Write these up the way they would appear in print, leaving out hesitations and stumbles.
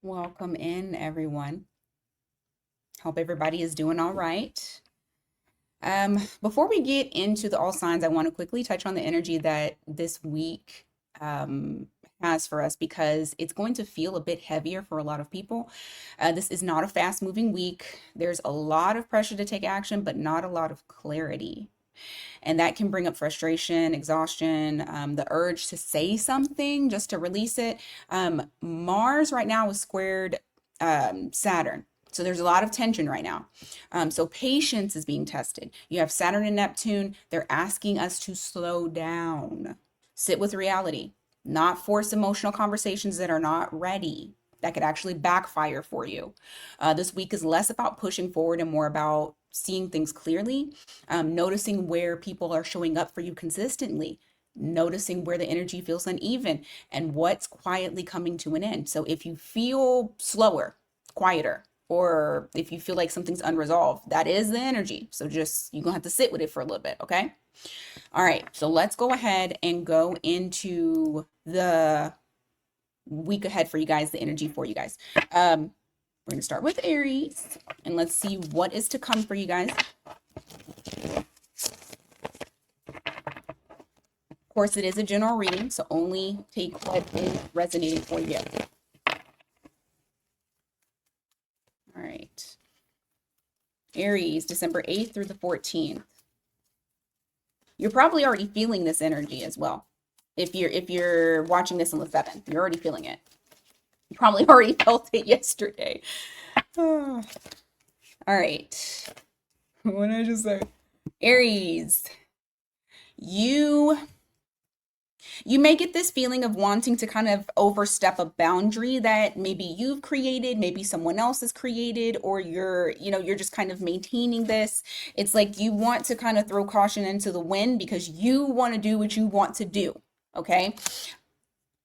Welcome in, everyone. Hope everybody is doing all right. Before we get into the all signs, I want to quickly touch on the energy that this week um, has for us because it's going to feel a bit heavier for a lot of people. This is not a fast moving week. There's a lot of pressure to take action, but not a lot of clarity. And that can bring up frustration, exhaustion, the urge to say something just to release it. Mars right now is squared Saturn. So there's a lot of tension right now. So patience is being tested. You have Saturn and Neptune. They're asking us to slow down, sit with reality, not force emotional conversations that are not ready. That could actually backfire for you. This week is less about pushing forward and more about seeing things clearly, noticing where people are showing up for you consistently, noticing where the energy feels uneven and what's quietly coming to an end. So if you feel slower, quieter, or if you feel like something's unresolved, that is the energy. So just you're gonna have to sit with it for a little bit, okay? All right, so let's go ahead and go into the week ahead for you guys, the energy for you guys. We're gonna start with Aries and let's see what is to come for you guys. Of course, it is a general reading, so only take what is resonating for you. All right. Aries, December 8th through the 14th. You're probably already feeling this energy as well. If you're watching this on the 7th, you're already feeling it. You probably already felt it yesterday. All right. What did I just say? Aries, you you may get this feeling of wanting to kind of overstep a boundary that maybe you've created, maybe someone else has created, or you're just kind of maintaining this. It's like you want to kind of throw caution into the wind because you want to do what you want to do. Okay.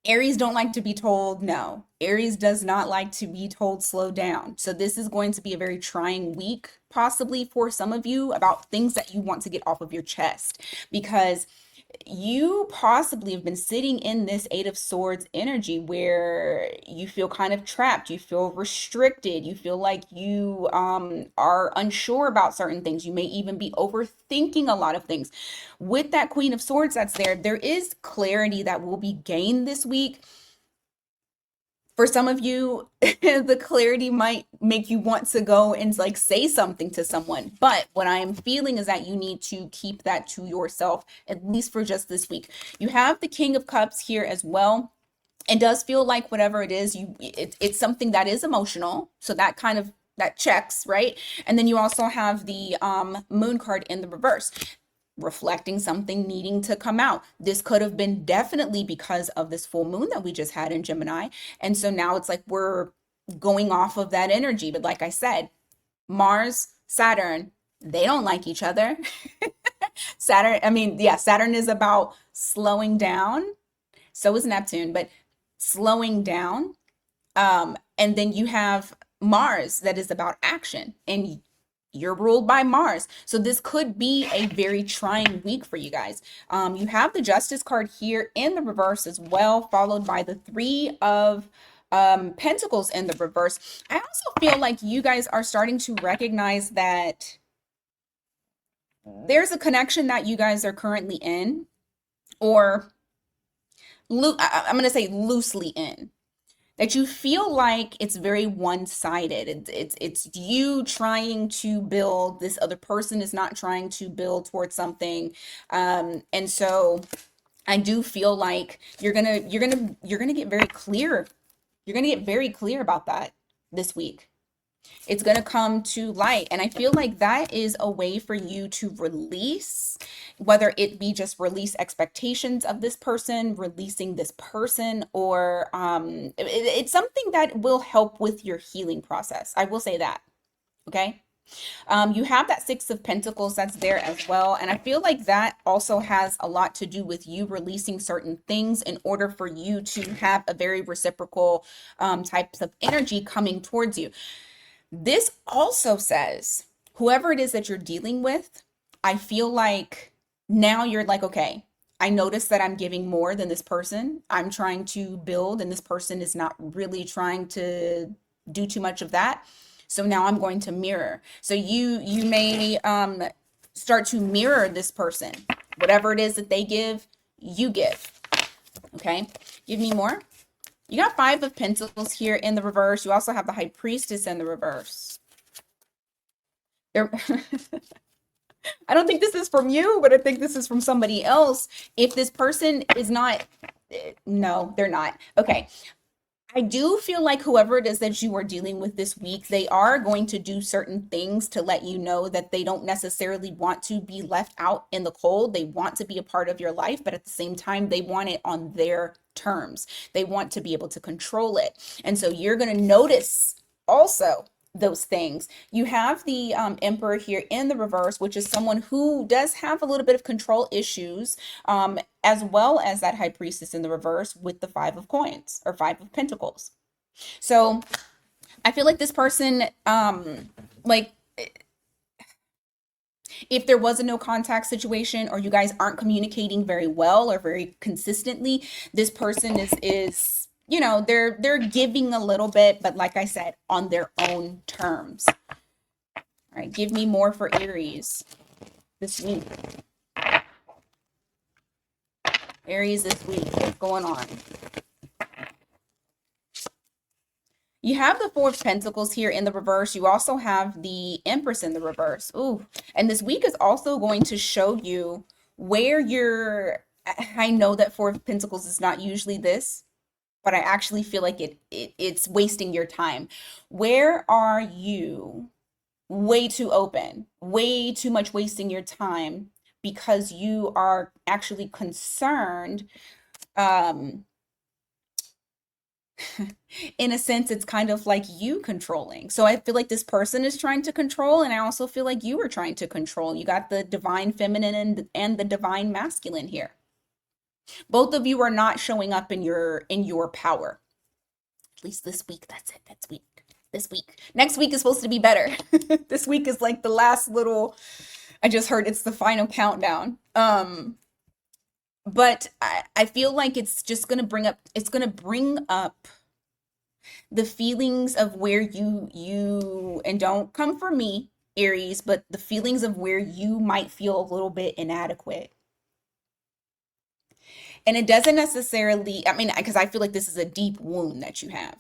Aries don't like to be told no. Aries does not like to be told slow down. So this is going to be a very trying week, possibly for some of you, about things that you want to get off of your chest because you possibly have been sitting in this Eight of Swords energy where you feel kind of trapped, you feel restricted, you feel like you are unsure about certain things. You may even be overthinking a lot of things. With that Queen of Swords that's there is clarity that will be gained this week. For some of you, the clarity might make you want to go and like say something to someone. But what I am feeling is that you need to keep that to yourself, at least for just this week. You have the King of Cups here as well. It does feel like whatever it is, it's something that is emotional. So that kind of that checks, right? And then you also have the moon card in the reverse, reflecting something needing to come out. This could have been definitely because of this full moon that we just had in Gemini. And so now it's like we're going off of that energy. But like I said, Mars, Saturn, they don't like each other. Saturn, I mean, yeah, Saturn is about slowing down. So is Neptune, but slowing down. And then you have Mars that is about action. And you're ruled by Mars. So this could be a very trying week for you guys. You have the Justice card here in the reverse as well, followed by the Three of Pentacles in the reverse. I also feel like you guys are starting to recognize that there's a connection that you guys are currently in, or I'm going to say loosely in, that you feel like it's very one-sided. It's you trying to build, this other person is not trying to build towards something. And so I do feel like you're gonna get very clear. You're gonna get very clear about that this week. It's going to come to light. And I feel like that is a way for you to release, whether it be just release expectations of this person, releasing this person, or it's something that will help with your healing process. I will say that. Okay. You have that Six of Pentacles that's there as well. And I feel like that also has a lot to do with you releasing certain things in order for you to have a very reciprocal types of energy coming towards you. This also says, whoever it is that you're dealing with, I feel like now you're like, okay, I notice that I'm giving more than this person. I'm trying to build, and this person is not really trying to do too much of that. So now I'm going to mirror. So you may start to mirror this person. Whatever it is that they give, you give. Okay? Give me more. You got Five of Pentacles here in the reverse. You also have the High Priestess in the reverse. There I don't think this is from you, but I think this is from somebody else. If this person is not, no, they're not. Okay. I do feel like whoever it is that you are dealing with this week, they are going to do certain things to let you know that they don't necessarily want to be left out in the cold. They want to be a part of your life, but at the same time, they want it on their terms. They want to be able to control it. And so you're going to notice also those things. You have the Emperor here in the reverse, which is someone who does have a little bit of control issues, as well as that High Priestess in the reverse with the Five of Coins or Five of Pentacles. So I feel like this person, like if there was a no contact situation or you guys aren't communicating very well or very consistently, this person is you know, they're giving a little bit, but like I said, on their own terms. All right, give me more for Aries this week. Aries this week, what's going on? You have the Four of Pentacles here in the reverse. You also have the Empress in the reverse. Ooh, and this week is also going to show you where you're. I know that Four of Pentacles is not usually this, but I actually feel like it's wasting your time. Where are you way too open, way too much wasting your time because you are actually concerned? In a sense, it's kind of like you controlling. So I feel like this person is trying to control, and I also feel like you are trying to control. You got the divine feminine and the divine masculine here. Both of you are not showing up in your power. At least this week. That's it. That's week. This week. Next week is supposed to be better. This week is like the last little. I just heard it's the final countdown. But I feel like it's just gonna bring up. It's gonna bring up the feelings of where you and don't come for me, Aries, but the feelings of where you might feel a little bit inadequate. And it doesn't necessarily, I mean, because I feel like this is a deep wound that you have.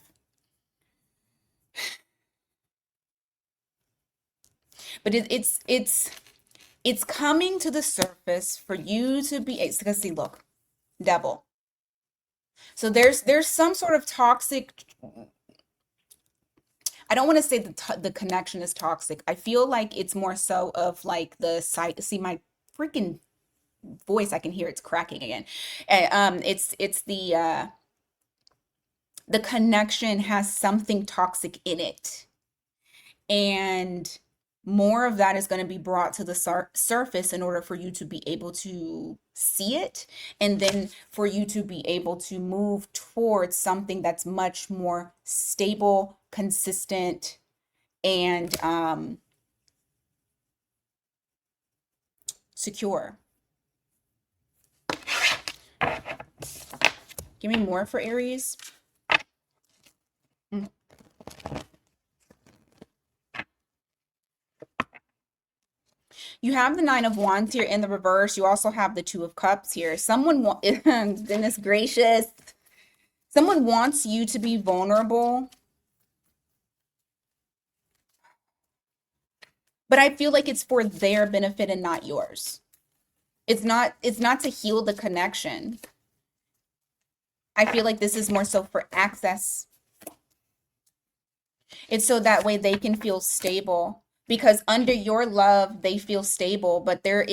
But it's coming to the surface for you to be, because see, look, Devil. So there's some sort of toxic, I don't want to say the connection is toxic. I feel like it's more so of like the site. See my freaking voice, I can hear it's cracking again. It's the connection has something toxic in it, and more of that is going to be brought to the surface in order for you to be able to see it, and then for you to be able to move towards something that's much more stable, consistent, and secure. Give me more for Aries. You have the Nine of Wands here in the reverse. You also have the Two of Cups here. Someone, goodness gracious, someone wants you to be vulnerable. But I feel like it's for their benefit and not yours. It's not to heal the connection. I feel like this is more so for access. It's so that way they can feel stable, because under your love, they feel stable, but they're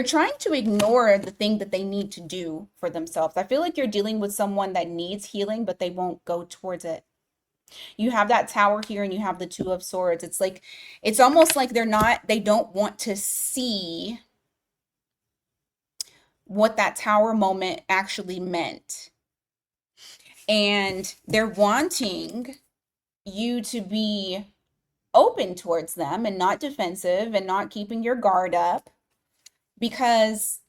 trying to ignore the thing that they need to do for themselves. I feel like you're dealing with someone that needs healing, but they won't go towards it. You have that Tower here and you have the Two of Swords. It's like, it's almost like they don't want to see what that Tower moment actually meant. And they're wanting you to be open towards them and not defensive and not keeping your guard up, because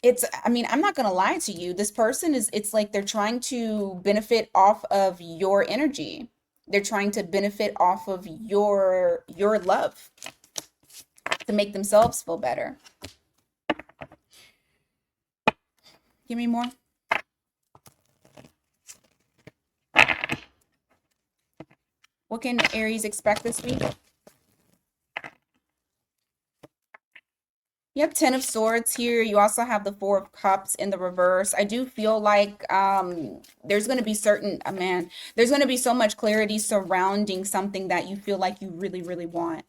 I mean, I'm not gonna lie to you. This person is, it's like they're trying to benefit off of your energy. They're trying to benefit off of your love to make themselves feel better. Give me more. What can Aries expect this week? You have Ten of Swords here. You also have the Four of Cups in the reverse. I do feel like there's going to be man, there's going to be so much clarity surrounding something that you feel like you really, really want.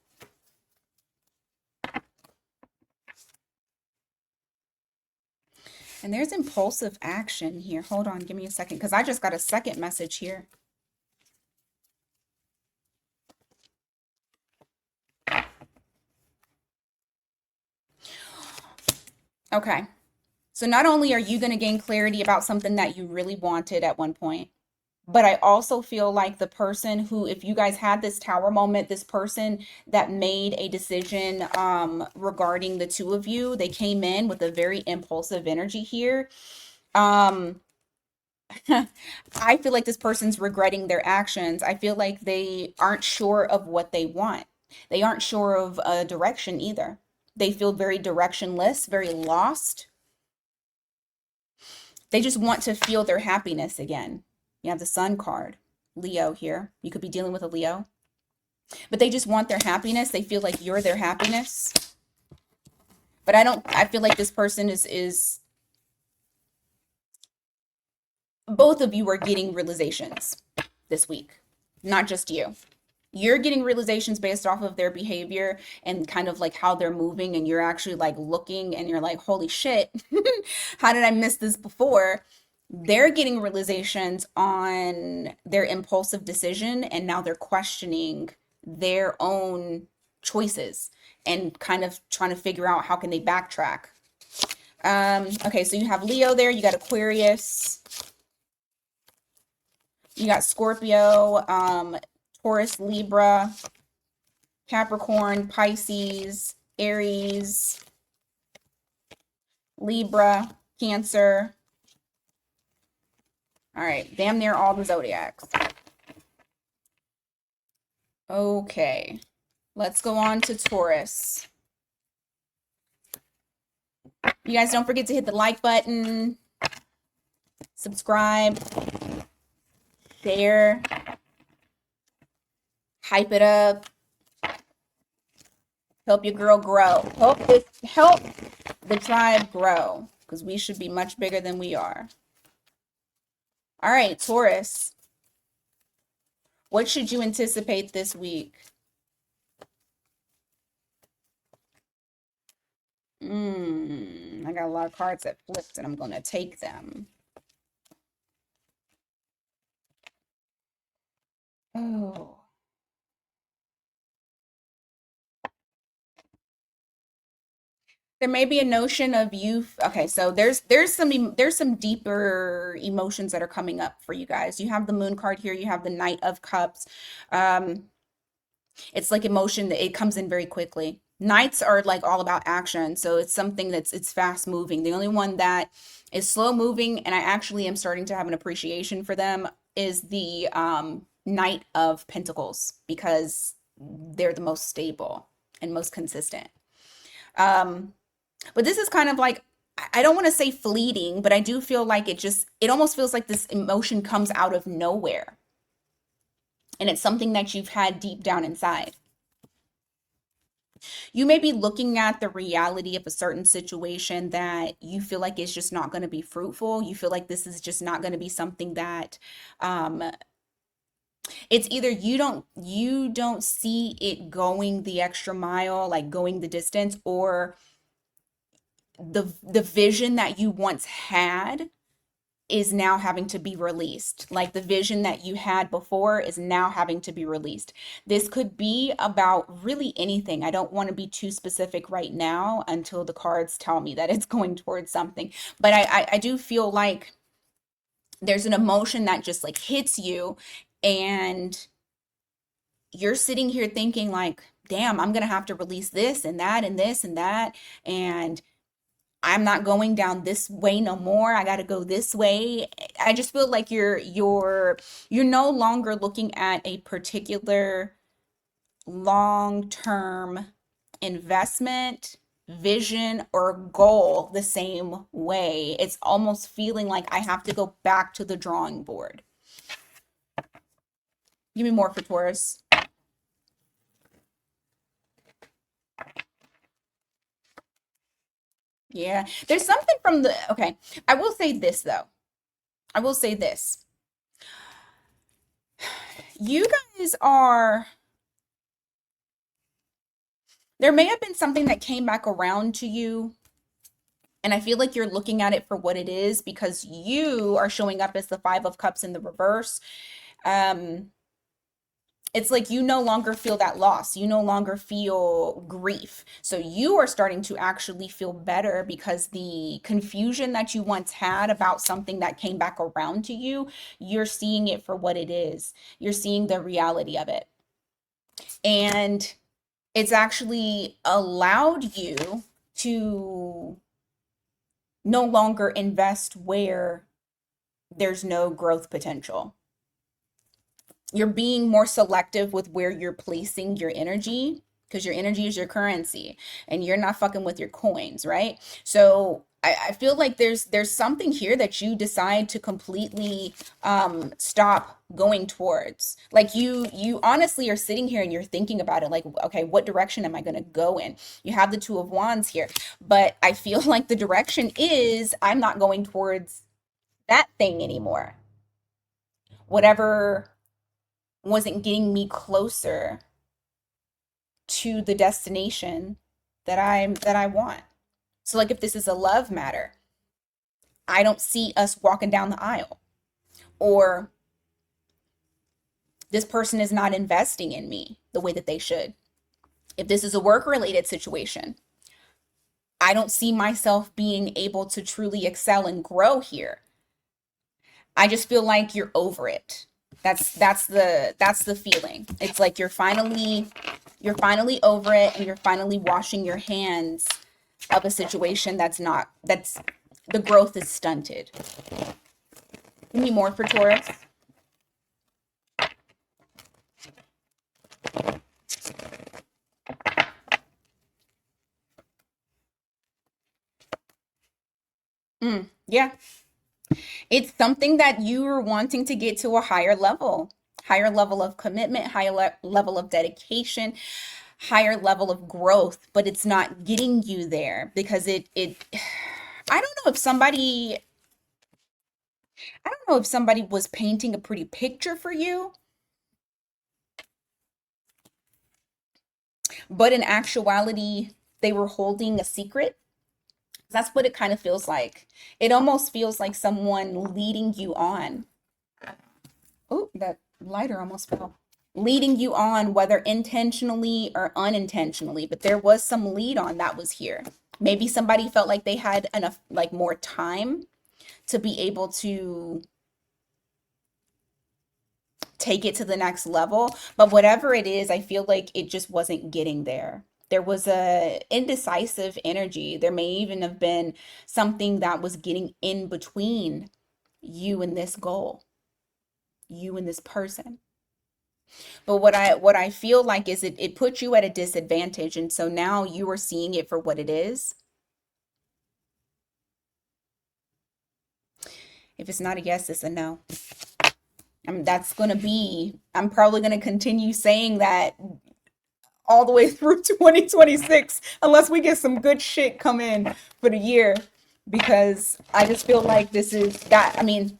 And there's impulsive action here. Hold on, give me a second, because I just got a second message here. Okay. So not only are you going to gain clarity about something that you really wanted at one point, but I also feel like the person who, if you guys had this tower moment, this person that made a decision regarding the two of you, they came in with a very impulsive energy here. Um, I feel like this person's regretting their actions. I feel like they aren't sure of what they want. They aren't sure of a direction either. They feel very directionless, very lost. They just want to feel their happiness again. You have the Sun card, Leo here. You could be dealing with a Leo, but they just want their happiness. They feel like you're their happiness. But I feel like this person is both of you are getting realizations this week, not just you. You're getting realizations based off of their behavior and kind of like how they're moving, and you're actually like looking and you're like, holy shit, how did I miss this before? They're getting realizations on their impulsive decision, and now they're questioning their own choices and kind of trying to figure out how can they backtrack. Okay, so you have Leo there, you got Aquarius, you got Scorpio, Taurus, Libra, Capricorn, Pisces, Aries, Libra, Cancer. All right, damn near all the zodiacs. Okay, let's go on to Taurus. You guys don't forget to hit the like button, subscribe, share, hype it up, help your girl grow. Help the tribe grow, because we should be much bigger than we are. All right, Taurus. What should you anticipate this week? I got a lot of cards that flipped, and I'm going to take them. Oh. There may be a notion of you. Okay, so there's some deeper emotions that are coming up for you guys. You have the Moon card here. You have the Knight of Cups. Um, it's like emotion that it comes in very quickly. Knights are like all about action, so it's something it's fast moving. The only one that is slow moving, and I actually am starting to have an appreciation for them, is the Knight of Pentacles, because they're the most stable and most consistent. Um, but this is kind of like, I don't want to say fleeting, but I do feel like it almost feels like this emotion comes out of nowhere. And it's something that you've had deep down inside. You may be looking at the reality of a certain situation that you feel like is just not going to be fruitful. You feel like this is just not going to be something that um, it's either you don't see it going the extra mile, like going the distance, or the vision that you once had is now having to be released. Like the vision that you had before is now having to be released. This could be about really anything. I don't want to be too specific right now until the cards tell me that it's going towards something. But I do feel like there's an emotion that just like hits you, and you're sitting here thinking like, damn, I'm gonna have to release this and that and this and that. And I'm not going down this way no more. I got to go this way. I just feel like you're no longer looking at a particular long-term investment, vision, or goal the same way. It's almost feeling like I have to go back to the drawing board. Give me more for Taurus. Yeah, there's something from the, okay, I will say this though. I will say this. You guys are, there may have been something that came back around to you, and I feel like you're looking at it for what it is because you are showing up as the Five of Cups in the reverse. Um, it's like you no longer feel that loss. You no longer feel grief. So you are starting to actually feel better because the confusion that you once had about something that came back around to you, you're seeing it for what it is. You're seeing the reality of it. And it's actually allowed you to no longer invest where there's no growth potential. You're being more selective with where you're placing your energy because your energy is your currency and you're not fucking with your coins, right? So I feel like there's something here that you decide to completely stop going towards. Like you honestly are sitting here and you're thinking about it like, okay, what direction am I going to go in? You have the Two of Wands here, but I feel like the direction is I'm not going towards that thing anymore. Whatever wasn't getting me closer to the destination that I want. So like if this is a love matter, I don't see us walking down the aisle, or this person is not investing in me the way that they should. If this is a work related situation, I don't see myself being able to truly excel and grow here. I just feel like you're over it. That's the feeling. It's like you're finally over it and you're finally washing your hands of a situation that's the growth is stunted. Give me more for Taurus. Yeah. It's something that you're wanting to get to a higher level of commitment, level of dedication, higher level of growth, but it's not getting you there because I don't know if somebody was painting a pretty picture for you, but in actuality, they were holding a secret. That's what it kind of feels like. It almost feels like someone leading you on. Oh, that lighter almost fell. Leading you on, whether intentionally or unintentionally, but there was some lead on that was here. Maybe somebody felt like they had enough, like more time to be able to take it to the next level. But whatever it is, I feel like it just wasn't getting there. There was a indecisive energy. There may even have been something that was getting in between you and this goal, you and this person. But what I feel like is it puts you at a disadvantage. And so now you are seeing it for what it is. If it's not a yes, it's a no. I'm probably going to continue saying that all the way through 2026 unless we get some good shit come in for the year, because I just feel like this is that, I mean,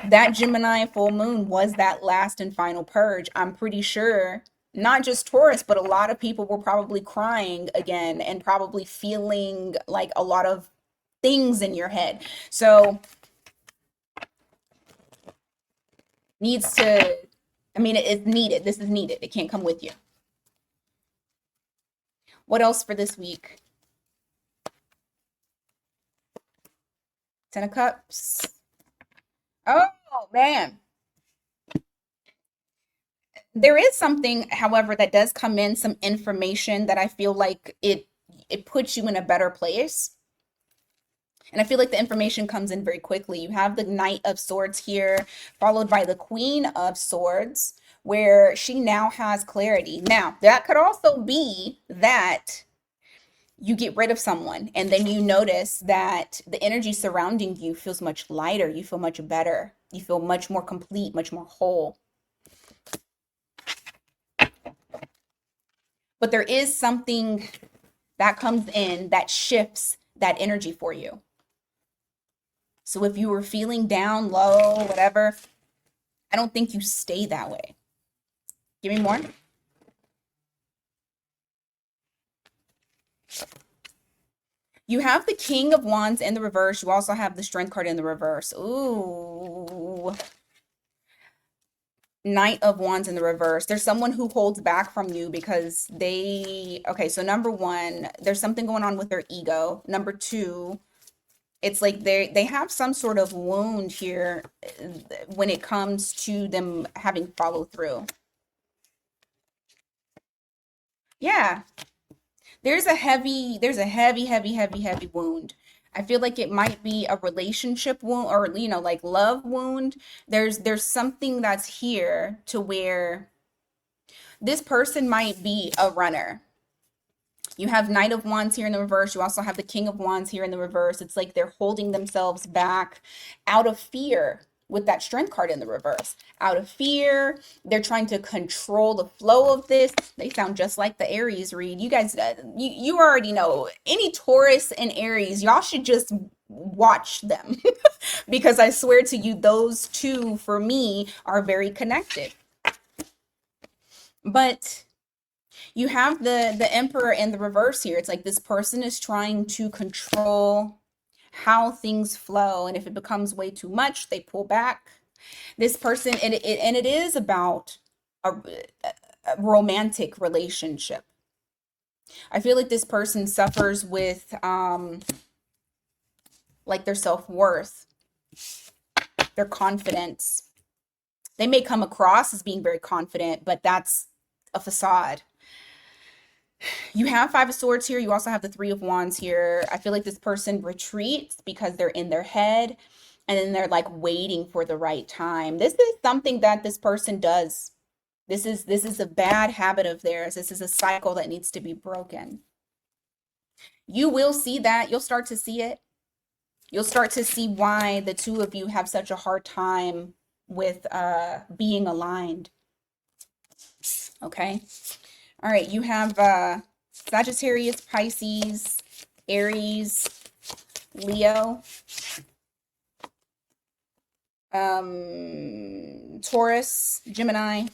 that Gemini full moon was that last and final purge. I'm pretty sure not just Taurus, but a lot of people were probably crying again and probably feeling like a lot of things in your head. So needs to, I mean, it's needed. This is needed. It can't come with you. What else for this week? Ten of Cups. Oh, man. There is something, however, that does come in, some information that I feel like it puts you in a better place. And I feel like the information comes in very quickly. You have the Knight of Swords here, followed by the Queen of Swords, where she now has clarity. Now, that could also be that you get rid of someone and then you notice that the energy surrounding you feels much lighter. You feel much better. You feel much more complete, much more whole. But there is something that comes in that shifts that energy for you. So if you were feeling down, low, whatever, I don't think you stay that way. Give me more. You have the King of Wands in the reverse. You also have the Strength card in the reverse. Ooh. Knight of Wands in the reverse. There's someone who holds back from you because okay, so number one, there's something going on with their ego. Number two, it's like they have some sort of wound here when it comes to them having follow through. Yeah. There's a heavy wound. I feel like it might be a relationship wound or like love wound. There's something that's here to where this person might be a runner. You have Knight of Wands here in the reverse. You also have the King of Wands here in the reverse. It's like they're holding themselves back out of fear with that Strength card in the reverse. Out of fear, they're trying to control the flow of this. They sound just like the Aries read. You guys, you already know. Any Taurus and Aries, y'all should just watch them because I swear to you, those two for me are very connected. But you have the Emperor in the reverse here. It's like this person is trying to control how things flow, and if it becomes way too much, they pull back. This person, and it is about a romantic relationship. I feel like this person suffers with like their self-worth, their confidence. They may come across as being very confident, but that's a facade. You have Five of Swords here. You also have the Three of Wands here. I feel like this person retreats because they're in their head and then they're like waiting for the right time. This is something that this person does. This is a bad habit of theirs. This is a cycle that needs to be broken. You will see that. You'll start to see it. You'll start to see why the two of you have such a hard time with being aligned. Okay. All right, you have Sagittarius, Pisces, Aries, Leo, Taurus, Gemini,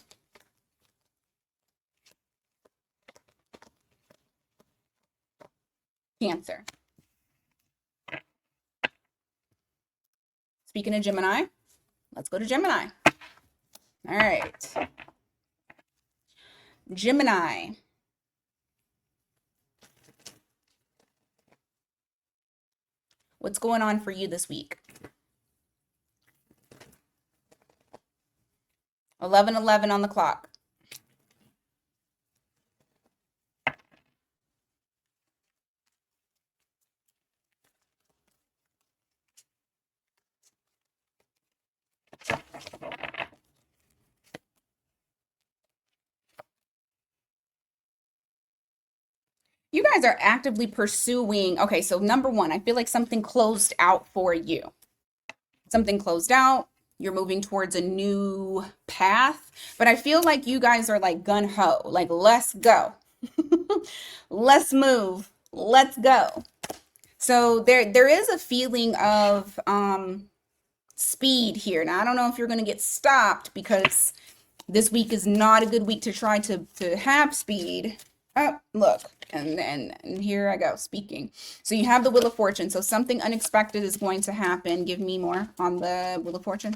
Cancer. Speaking of Gemini, let's go to Gemini. All right. Gemini. What's going on for you this week? 11:11 on the clock. You guys are actively pursuing. Okay, so number one, I feel like something closed out for you. Something closed out. You're moving towards a new path. But I feel like you guys are like gun ho, like let's go. Let's move. Let's go. So there is a feeling of speed here. Now I don't know if you're going to get stopped because this week is not a good week to try to have speed. Oh, look, and here I go speaking. So you have the Wheel of Fortune. So something unexpected is going to happen. Give me more on the Wheel of Fortune.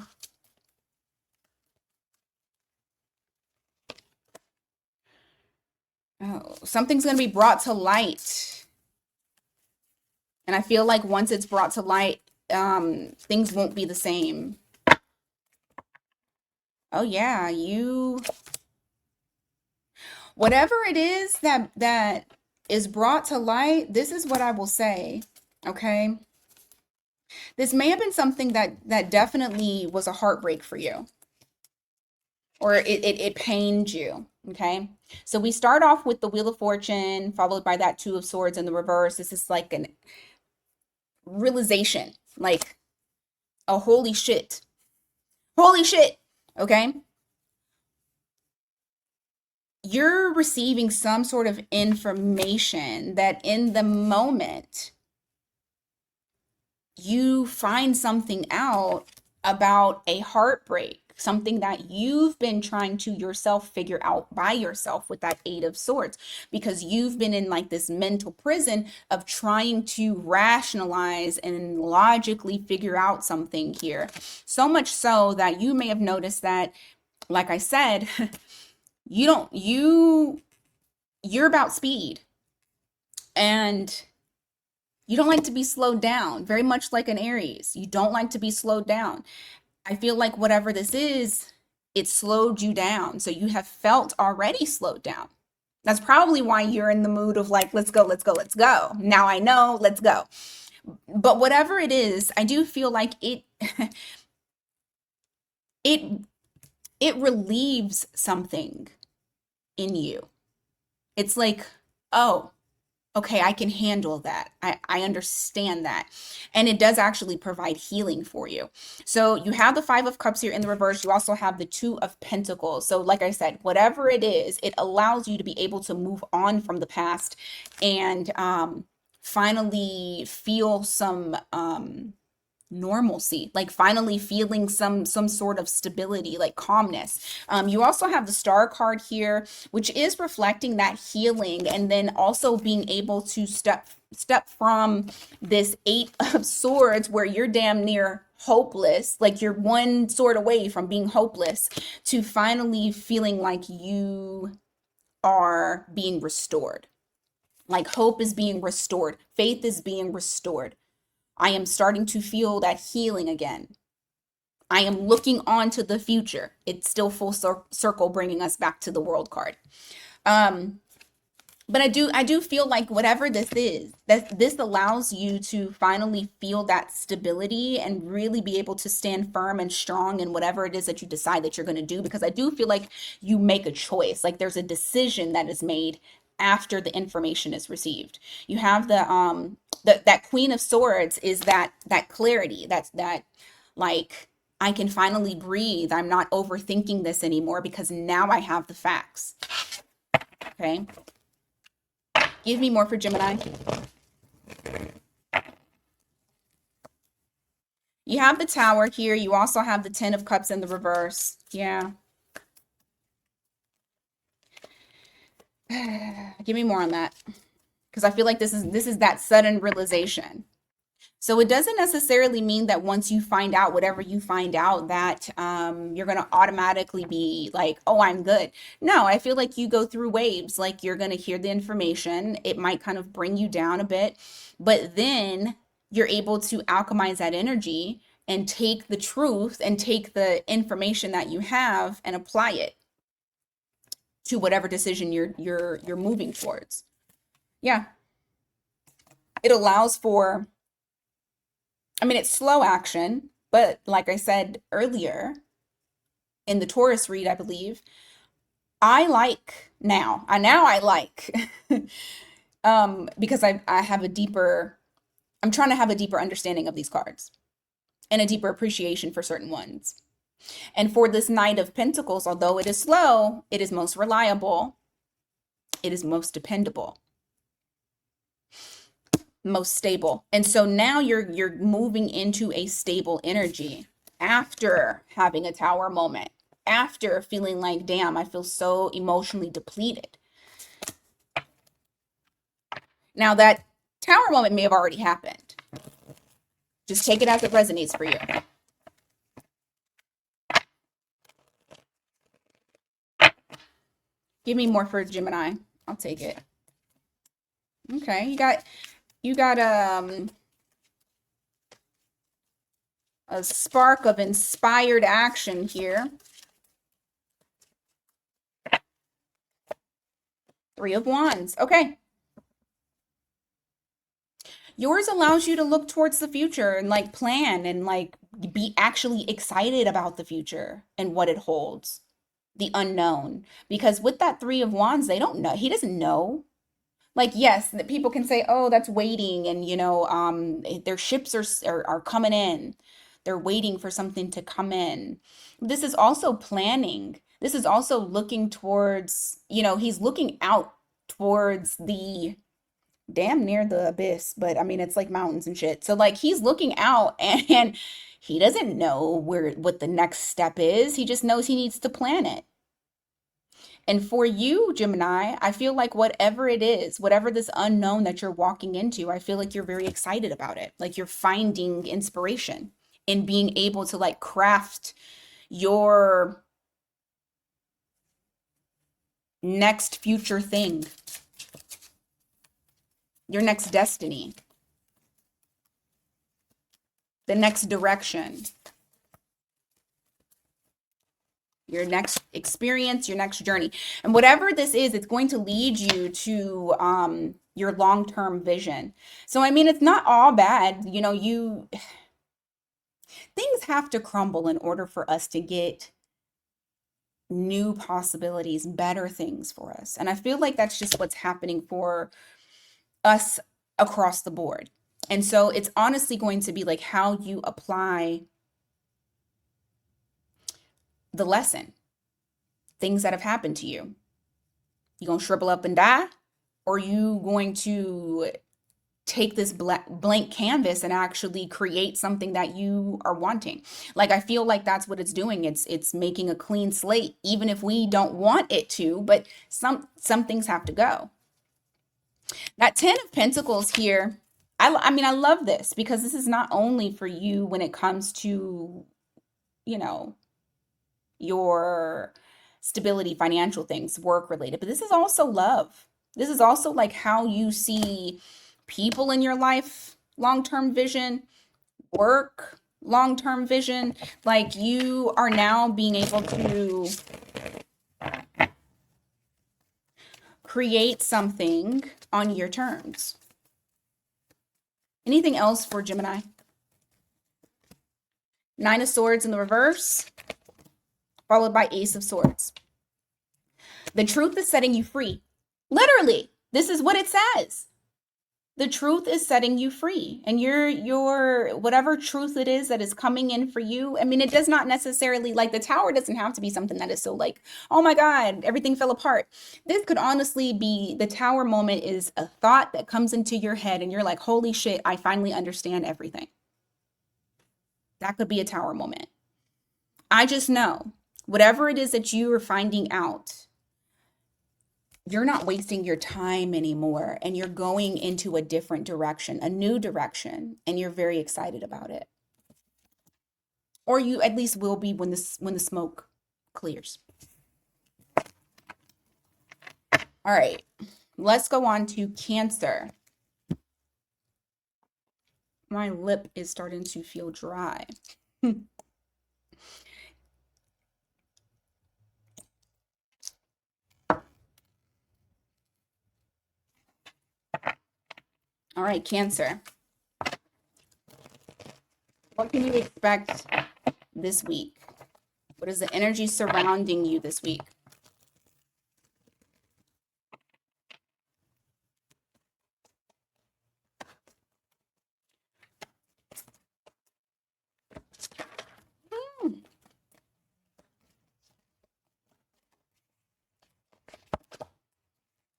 Oh, something's going to be brought to light. And I feel like once it's brought to light, things won't be the same. Oh yeah, whatever it is that is brought to light, this is what I will say, okay? This may have been something that definitely was a heartbreak for you, or it pained you. Okay. So we start off with the Wheel of Fortune, followed by that Two of Swords in the reverse. This is like an realization, like a holy shit. Holy shit. Okay. You're receiving some sort of information that in the moment you find something out about a heartbreak, something that you've been trying to yourself figure out by yourself with that Eight of Swords, because you've been in like this mental prison of trying to rationalize and logically figure out something here. So much so that you may have noticed that, like I said, you're about speed, and you don't like to be slowed down, very much like an Aries. You don't like to be slowed down. I feel like whatever this is, it slowed you down. So you have felt already slowed down. That's probably why you're in the mood of like, let's go, let's go, let's go. Now I know, let's go. But whatever it is, I do feel like it it relieves something in you. It's like, oh, okay, I can handle that. I understand that. And it does actually provide healing for you. So you have the Five of Cups here in the reverse. You also have the Two of Pentacles. So, like I said, whatever it is, it allows you to be able to move on from the past and finally feel some normalcy, like finally feeling some sort of stability, like calmness. You also have the Star card here, which is reflecting that healing, and then also being able to step from this Eight of Swords where you're damn near hopeless, like you're one sword away from being hopeless, to finally feeling like you are being restored, like hope is being restored, faith is being restored. I am starting to feel that healing again. I am looking on to the future. It's still full circle, bringing us back to the World card. Um, but I do feel like whatever this is, that this allows you to finally feel that stability and really be able to stand firm and strong in whatever it is that you decide that you're going to do. Because I do feel like you make a choice, like there's a decision that is made after the information is received. You have that Queen of Swords is that clarity, that like, I can finally breathe. I'm not overthinking this anymore because now I have the facts. Okay. Give me more for Gemini. You have the Tower here. You also have the Ten of Cups in the reverse. Yeah. Give me more on that. Because I feel like this is that sudden realization. So it doesn't necessarily mean that once you find out whatever you find out that you're going to automatically be like, oh, I'm good. No, I feel like you go through waves. Like you're going to hear the information. It might kind of bring you down a bit, but then you're able to alchemize that energy and take the truth and take the information that you have and apply it to whatever decision you're moving towards. Yeah. It allows for, I mean, it's slow action, but like I said earlier in the Taurus read, I believe, I like now. I like because I have a deeper, I'm trying to have a deeper understanding of these cards and a deeper appreciation for certain ones. And for this Knight of Pentacles, although it is slow, it is most reliable, it is most dependable, most stable. And so now you're moving into a stable energy after having a Tower moment, after feeling like, damn, I feel so emotionally depleted. Now that Tower moment may have already happened. Just take it as it resonates for you. Give me more for Gemini. I'll take it. Okay, you got a spark of inspired action here. Three of Wands. Okay. Yours allows you to look towards the future and like plan and like be actually excited about the future and what it holds, the unknown. Because with that Three of Wands, they don't know. He doesn't know. Like, yes, that people can say, "Oh, that's waiting," and their ships are coming in. They're waiting for something to come in. This is also planning. This is also looking towards, he's looking out towards the damn near the abyss, but I mean it's like mountains and shit. So like he's looking out and he doesn't know what the next step is. He just knows he needs to plan it. And for you, Gemini, I feel like whatever it is, whatever this unknown that you're walking into, I feel like you're very excited about it. Like you're finding inspiration in being able to like craft your next future thing, your next destiny, the next direction, your next experience, your next journey. And whatever this is, it's going to lead you to your long-term vision. So, I mean, it's not all bad. Things have to crumble in order for us to get new possibilities, better things for us. And I feel like that's just what's happening for us across the board. And so it's honestly going to be like how you apply the lesson, things that have happened to you. You gonna shrivel up and die? Or you going to take this blank canvas and actually create something that you are wanting? Like I feel like that's what it's doing. It's making a clean slate, even if we don't want it to, but some things have to go. That 10 of Pentacles here, I mean, I love this because this is not only for you when it comes to, you know, your stability, financial things, work related, but this is also love. This is also like how you see people in your life, long-term vision, work, long-term vision. Like you are now being able to create something on your terms. Anything else for Gemini? Nine of Swords in the reverse, followed by Ace of Swords. The truth is setting you free. Literally, this is what it says. The truth is setting you free. And your whatever truth it is that is coming in for you. I mean, it does not necessarily, like the Tower doesn't have to be something that is so like, oh my God, everything fell apart. This could honestly be, the Tower moment is a thought that comes into your head and you're like, holy shit, I finally understand everything. That could be a Tower moment. I just know whatever it is that you are finding out, you're not wasting your time anymore and you're going into a different direction, a new direction, and you're very excited about it. Or you at least will be when the smoke clears. All right, let's go on to Cancer. My lip is starting to feel dry. All right, Cancer. What can you expect this week? What is the energy surrounding you this week?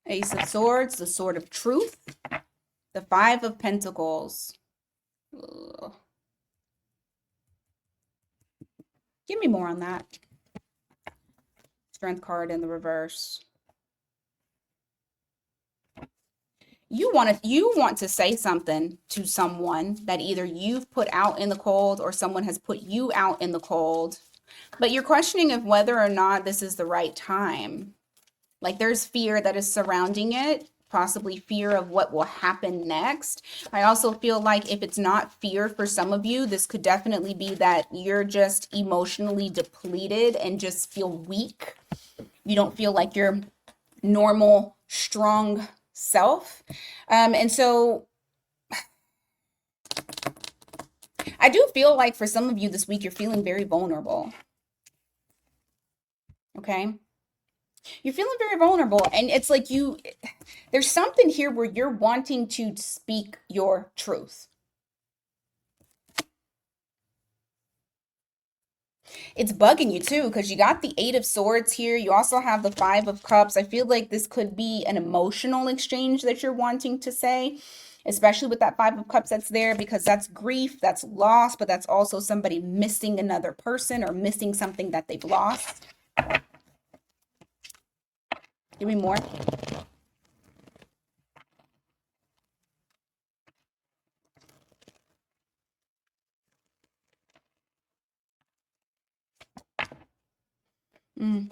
Ace of Swords, the Sword of Truth, the Five of Pentacles. Ugh. Give me more on that. Strength card in the reverse. You want to say something to someone that either you've put out in the cold or someone has put you out in the cold, but you're questioning of whether or not this is the right time. Like there's fear that is surrounding it, possibly fear of what will happen next. I also feel like if it's not fear for some of you, this could definitely be that you're just emotionally depleted and just feel weak. You don't feel like your normal, strong self. And so I do feel like for some of you this week, you're feeling very vulnerable. Okay. You're feeling very vulnerable. And it's like there's something here where you're wanting to speak your truth. It's bugging you too because you got the Eight of Swords here. You also have the Five of Cups. I feel like this could be an emotional exchange that you're wanting to say, especially with that Five of Cups that's there, because that's grief, that's loss, but that's also somebody missing another person or missing something that they've lost. Give me more. Mm.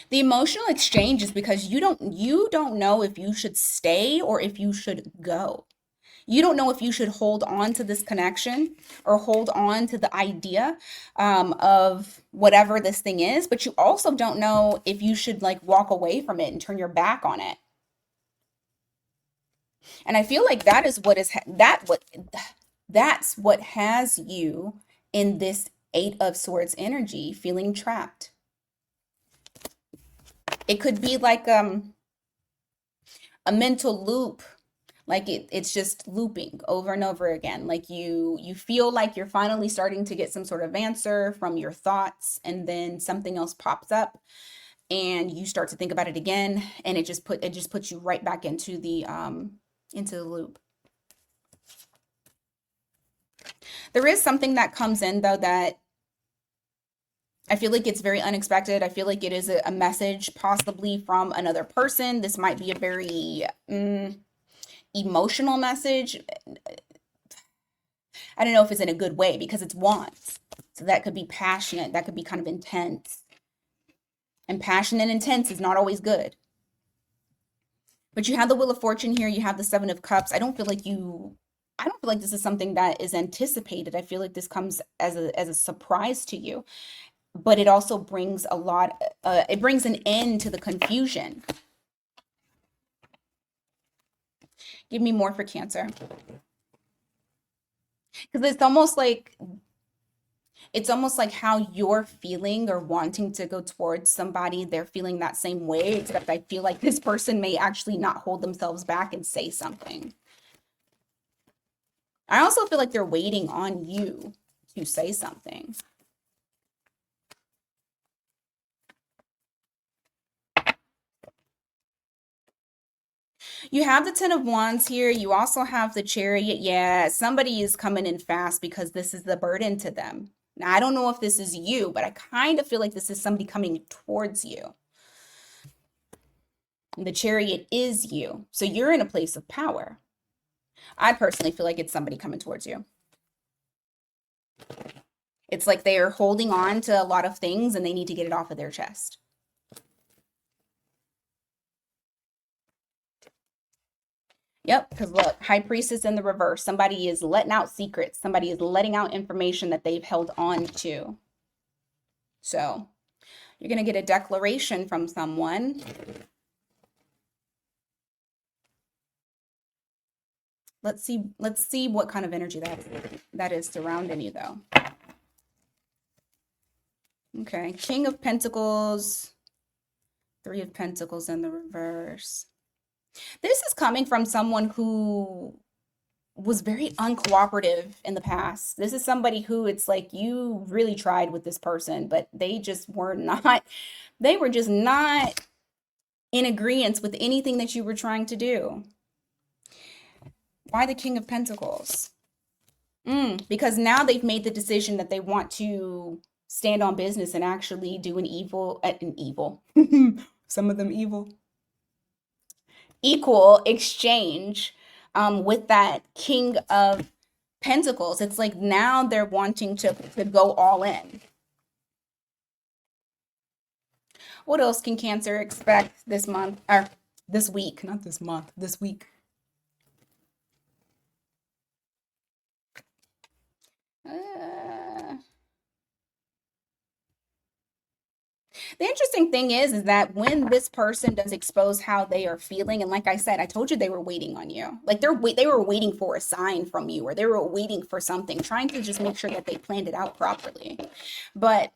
The emotional exchange is because you don't know if you should stay or if you should go. You don't know if you should hold on to this connection or hold on to the idea of whatever this thing is, but you also don't know if you should like walk away from it and turn your back on it. And I feel like that is what is that's what has you in this Eight of Swords energy feeling trapped. It could be like a mental loop, like it's just looping over and over again, like you feel like you're finally starting to get some sort of answer from your thoughts, and then something else pops up and you start to think about it again, and it just puts you right back into the loop. There is something that comes in though that I feel like it's very unexpected. I feel like it is a message possibly from another person. This might be a very emotional message. I don't know if it's in a good way because it's wands. So that could be passionate, that could be kind of intense. And passionate and intense is not always good. But you have the Wheel of Fortune here, you have the Seven of Cups. I don't feel like this is something that is anticipated. I feel like this comes as a surprise to you. But it also brings it brings an end to the confusion. Give me more for Cancer. Because it's almost like how you're feeling or wanting to go towards somebody, they're feeling that same way, except I feel like this person may actually not hold themselves back and say something. I also feel like they're waiting on you to say something. You have the Ten of Wands here. You also have the Chariot. Yeah, somebody is coming in fast because this is the burden to them. Now, I don't know if this is you, but I kind of feel like this is somebody coming towards you. And the Chariot is you. So you're in a place of power. I personally feel like it's somebody coming towards you. It's like they are holding on to a lot of things and they need to get it off of their chest. Yep, because look, High Priestess in the reverse. Somebody is letting out secrets. Somebody is letting out information that they've held on to. So you're going to get a declaration from someone. Let's see what kind of energy that is surrounding you though. Okay, King of Pentacles, Three of Pentacles in the reverse. This is coming from someone who was very uncooperative in the past. This is somebody who it's like you really tried with this person, but they were just not in agreement with anything that you were trying to do. Why the King of Pentacles? Because now they've made the decision that they want to stand on business and actually do some of them equal exchange with that King of Pentacles. It's like now they're wanting to go all in. What else can Cancer expect this month, or this week? Not this month, this week. The interesting thing is that when this person does expose how they are feeling, and like I said, I told you they were waiting on you. Like they were waiting for a sign from you, or they were waiting for something, trying to just make sure that they planned it out properly. But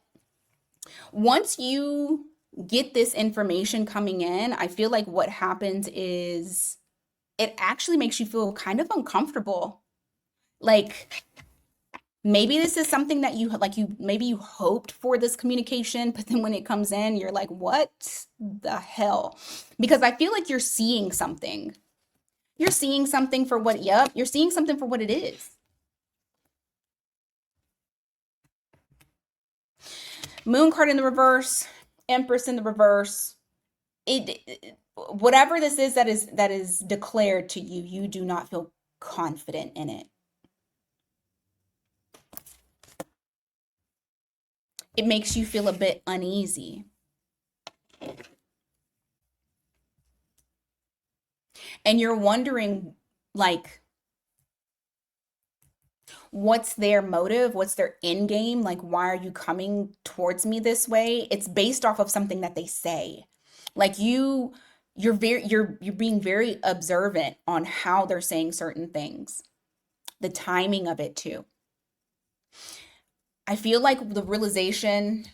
once you get this information coming in, I feel like what happens is it actually makes you feel kind of uncomfortable. Like maybe this is something that maybe you hoped for this communication, but then when it comes in, you're like, what the hell? Because I feel like you're seeing something. You're seeing something for what, yep, you're seeing something for what it is. Moon card in the reverse, Empress in the reverse. Whatever this is that is declared to you, you do not feel confident in it. It makes you feel a bit uneasy. And you're wondering, like, what's their motive? What's their end game? Like, why are you coming towards me this way? It's based off of something that they say. Like you're being very observant on how they're saying certain things, the timing of it too. I feel like the realization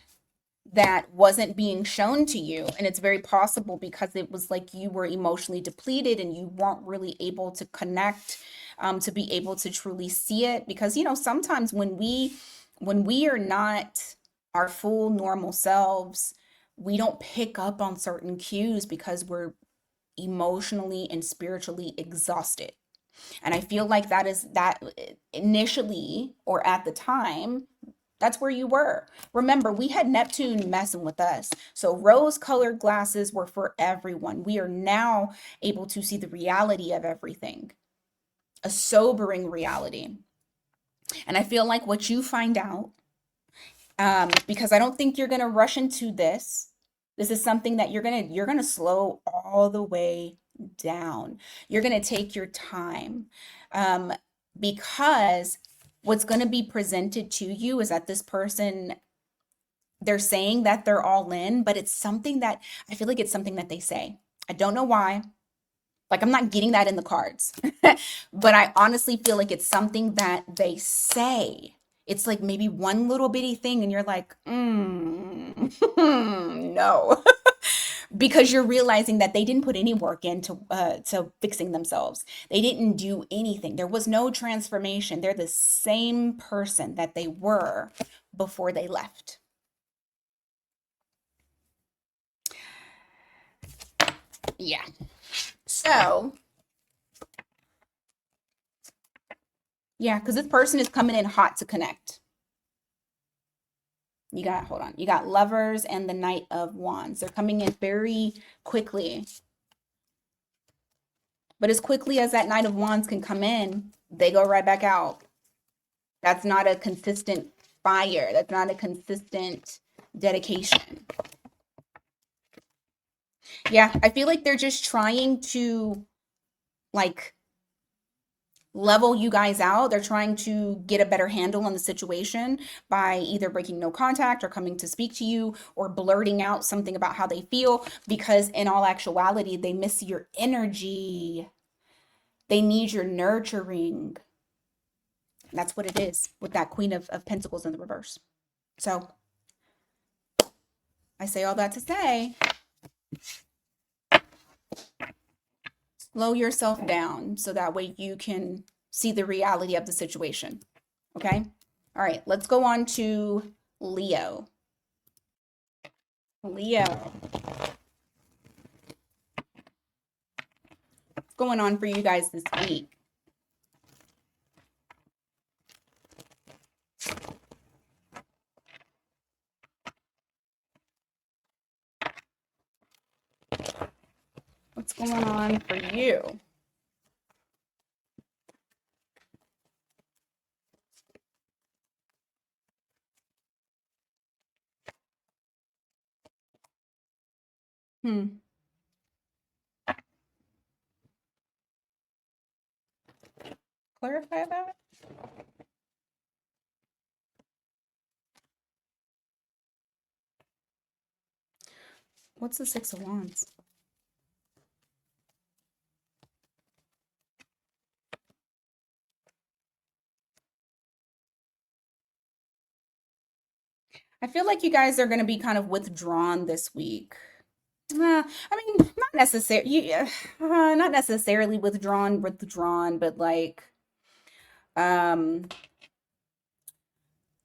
that wasn't being shown to you, and it's very possible because it was like you were emotionally depleted and you weren't really able to connect, to be able to truly see it, because sometimes when we are not our full normal selves, we don't pick up on certain cues because we're emotionally and spiritually exhausted. And I feel like that initially, or at the time, that's where you were. Remember, we had Neptune messing with us. So rose-colored glasses were for everyone. We are now able to see the reality of everything, a sobering reality. And I feel like what you find out, because I don't think you're gonna rush into this. This is something that you're gonna slow all the way down. You're gonna take your time, um, because what's going to be presented to you is that this person, they're saying that they're all in, but it's something that I feel like it's something that they say. I don't know why. Like, I'm not getting that in the cards, but I honestly feel like it's something that they say. It's like maybe one little bitty thing, and you're like, no. Because you're realizing that they didn't put any work into to fixing themselves. They didn't do anything. There was no transformation. They're the same person that they were before they left. Yeah. So, yeah, because this person is coming in hot to connect. Hold on. You got Lovers and the Knight of Wands. They're coming in very quickly. But as quickly as that Knight of Wands can come in, they go right back out. That's not a consistent fire. That's not a consistent dedication. Yeah, I feel like they're just trying to, like, level you guys out. They're trying to get a better handle on the situation by either breaking no contact or coming to speak to you or blurting out something about how they feel, because in all actuality, they miss your energy. They need your nurturing. And that's what it is with that Queen of Pentacles in the reverse. So I say all that to say, slow yourself down so that way you can see the reality of the situation. Okay? All right, let's go on to Leo. Leo. What's going on for you guys this week? What's going on for you? Clarify that? What's the Six of Wands? I feel like you guys are going to be kind of withdrawn this week. I mean, not necessarily, not necessarily withdrawn, but like, um,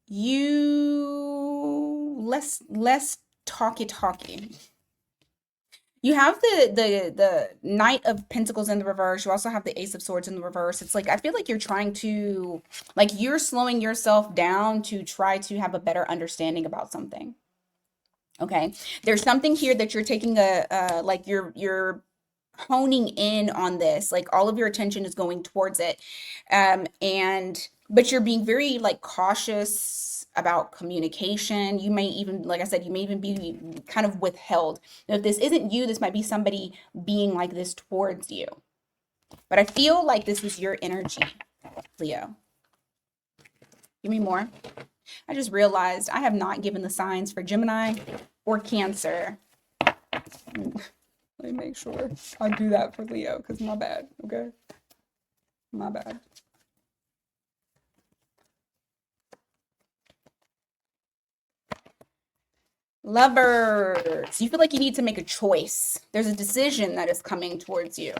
you less talky. You have the Knight of Pentacles in the reverse. You also have the Ace of Swords in the reverse. It's like I feel like you're trying to, like, you're slowing yourself down to try to have a better understanding about something. Okay, there's something here that you're taking like you're honing in on this, like all of your attention is going towards it, and but you're being very like cautious about communication. You may even, like I said, you may even be kind of withheld. Now, if this isn't you, this might be somebody being like this towards you, but I feel like this is your energy, Leo. Give me more. I just realized I have not given the signs for Gemini or Cancer. Let me make sure I do that for Leo, because my bad, okay? My bad. Lovers, you feel like you need to make a choice. There's a decision that is coming towards you.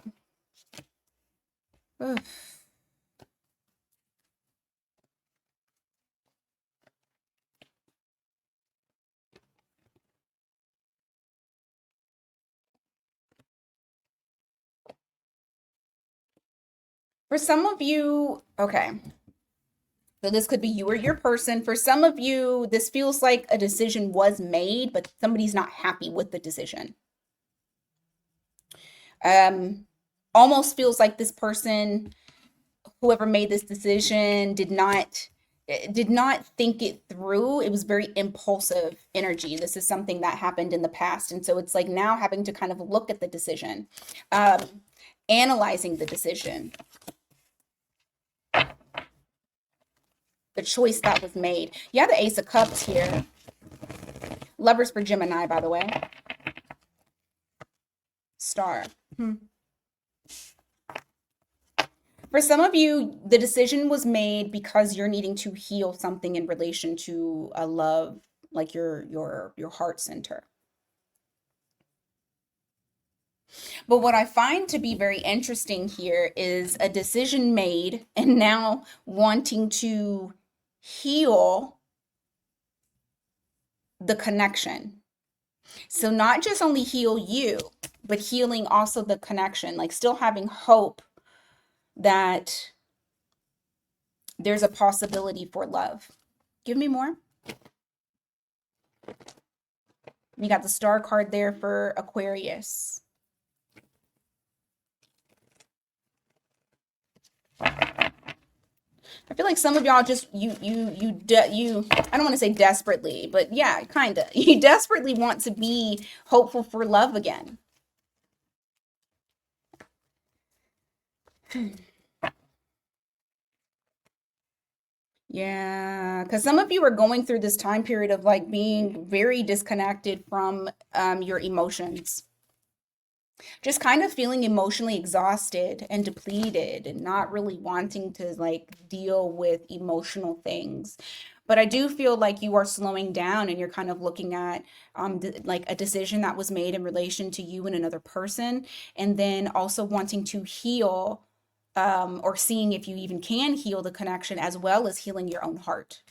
Ugh. For some of you, okay, so this could be you or your person. For some of you, this feels like a decision was made, but somebody's not happy with the decision. Almost feels like this person, whoever made this decision, did not think it through. It was very impulsive energy. This is something that happened in the past, and so it's like now having to kind of look at the decision, analyzing the decision, the choice that was made. You have the Ace of Cups here. Lovers for Gemini, by the way. Star. For some of you, the decision was made because you're needing to heal something in relation to a love, like your heart center. But what I find to be very interesting here is a decision made and now wanting to heal the connection. So not just only heal you, but healing also the connection, like still having hope that there's a possibility for love. Give me more. You got the Star card there for Aquarius. I feel like some of y'all just you I don't want to say desperately, but yeah, kind of. You desperately want to be hopeful for love again. Yeah, because some of you are going through this time period of like being very disconnected from your emotions. Just kind of feeling emotionally exhausted and depleted and not really wanting to like deal with emotional things. But I do feel like you are slowing down and you're kind of looking at like a decision that was made in relation to you and another person, and then also wanting to heal or seeing if you even can heal the connection as well as healing your own heart.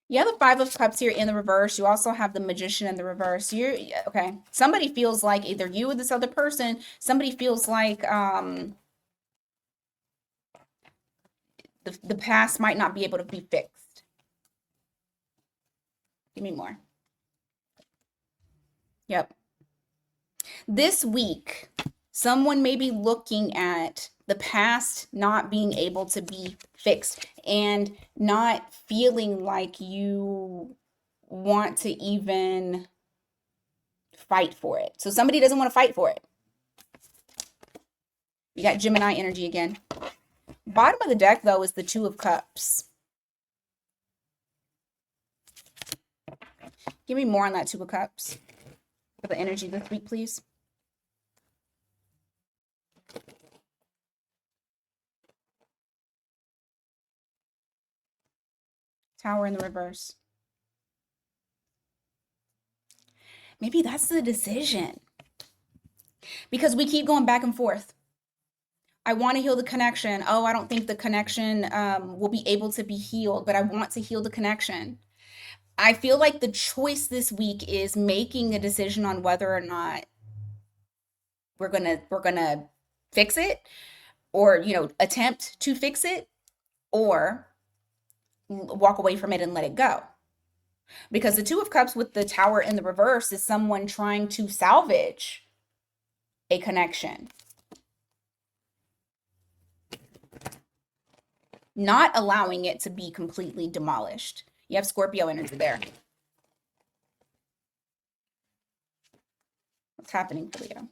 You have the Five of Cups here in the reverse. You also have the Magician in the reverse. You're okay. Somebody feels like either you or this other person, somebody feels like the past might not be able to be fixed. Give me more. Yep. This week, someone may be looking at the past not being able to be fixed and not feeling like you want to even fight for it. So somebody doesn't want to fight for it. You got Gemini energy again. Bottom of the deck, though, is the Two of Cups. Give me more on that Two of Cups for the energy this week, please. Tower in the reverse. Maybe that's the decision. Because we keep going back and forth. I want to heal the connection. Oh, I don't think the connection will be able to be healed, but I want to heal the connection. I feel like the choice this week is making a decision on whether or not we're gonna fix it, or attempt to fix it, or walk away from it and let it go. Because the Two of Cups with the Tower in the reverse is someone trying to salvage a connection, not allowing it to be completely demolished. You have Scorpio energy there. What's happening for Leo?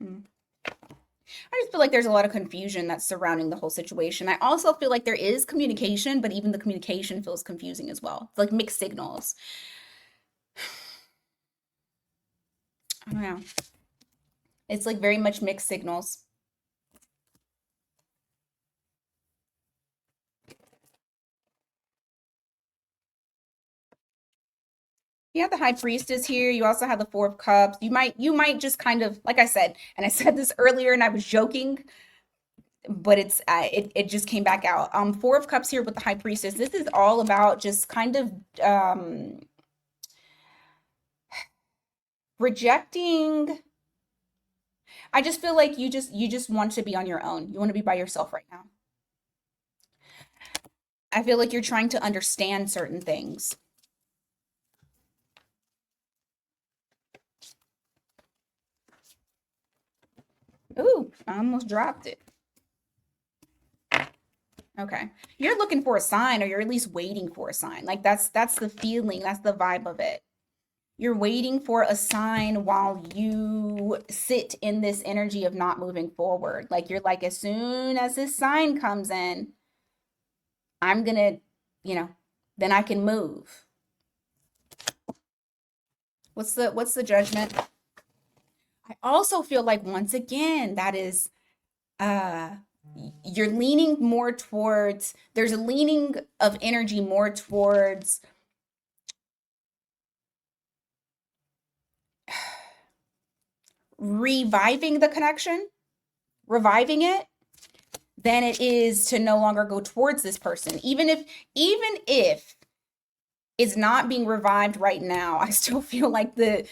I just feel like there's a lot of confusion that's surrounding the whole situation. I also feel like there is communication, but even the communication feels confusing as well. It's like mixed signals. I don't know. It's like very much mixed signals. You have the High Priestess here. You also have the Four of Cups. You might just kind of, like I said, and I said this earlier and I was joking, but it just came back out. Four of Cups here with the High Priestess. This is all about just kind of rejecting. I just feel like you just want to be on your own. You want to be by yourself right now. I feel like you're trying to understand certain things. Ooh, I almost dropped it. Okay. You're looking for a sign, or you're at least waiting for a sign. Like that's the feeling, that's the vibe of it. You're waiting for a sign while you sit in this energy of not moving forward. Like you're like, as soon as this sign comes in, I'm gonna, then I can move. What's the judgment? I also feel like once again, that is you're leaning more towards, there's a leaning of energy more towards reviving the connection, reviving it, than it is to no longer go towards this person. Even if it's not being revived right now, I still feel like the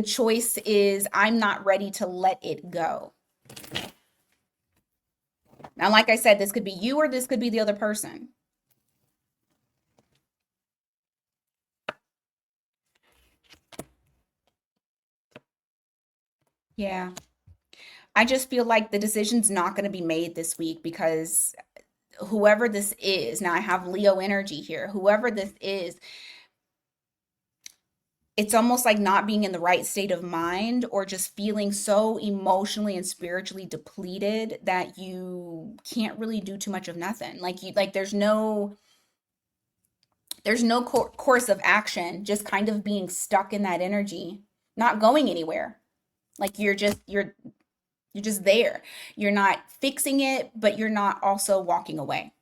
choice is, I'm not ready to let it go. Now, like I said, this could be you or this could be the other person. Yeah. I just feel like the decision's not going to be made this week, because whoever this is, now I have Leo energy here, whoever this is, it's almost like not being in the right state of mind, or just feeling so emotionally and spiritually depleted that you can't really do too much of nothing. Like there's no course of action, just kind of being stuck in that energy, not going anywhere. Like you're just there. You're not fixing it, but you're not also walking away.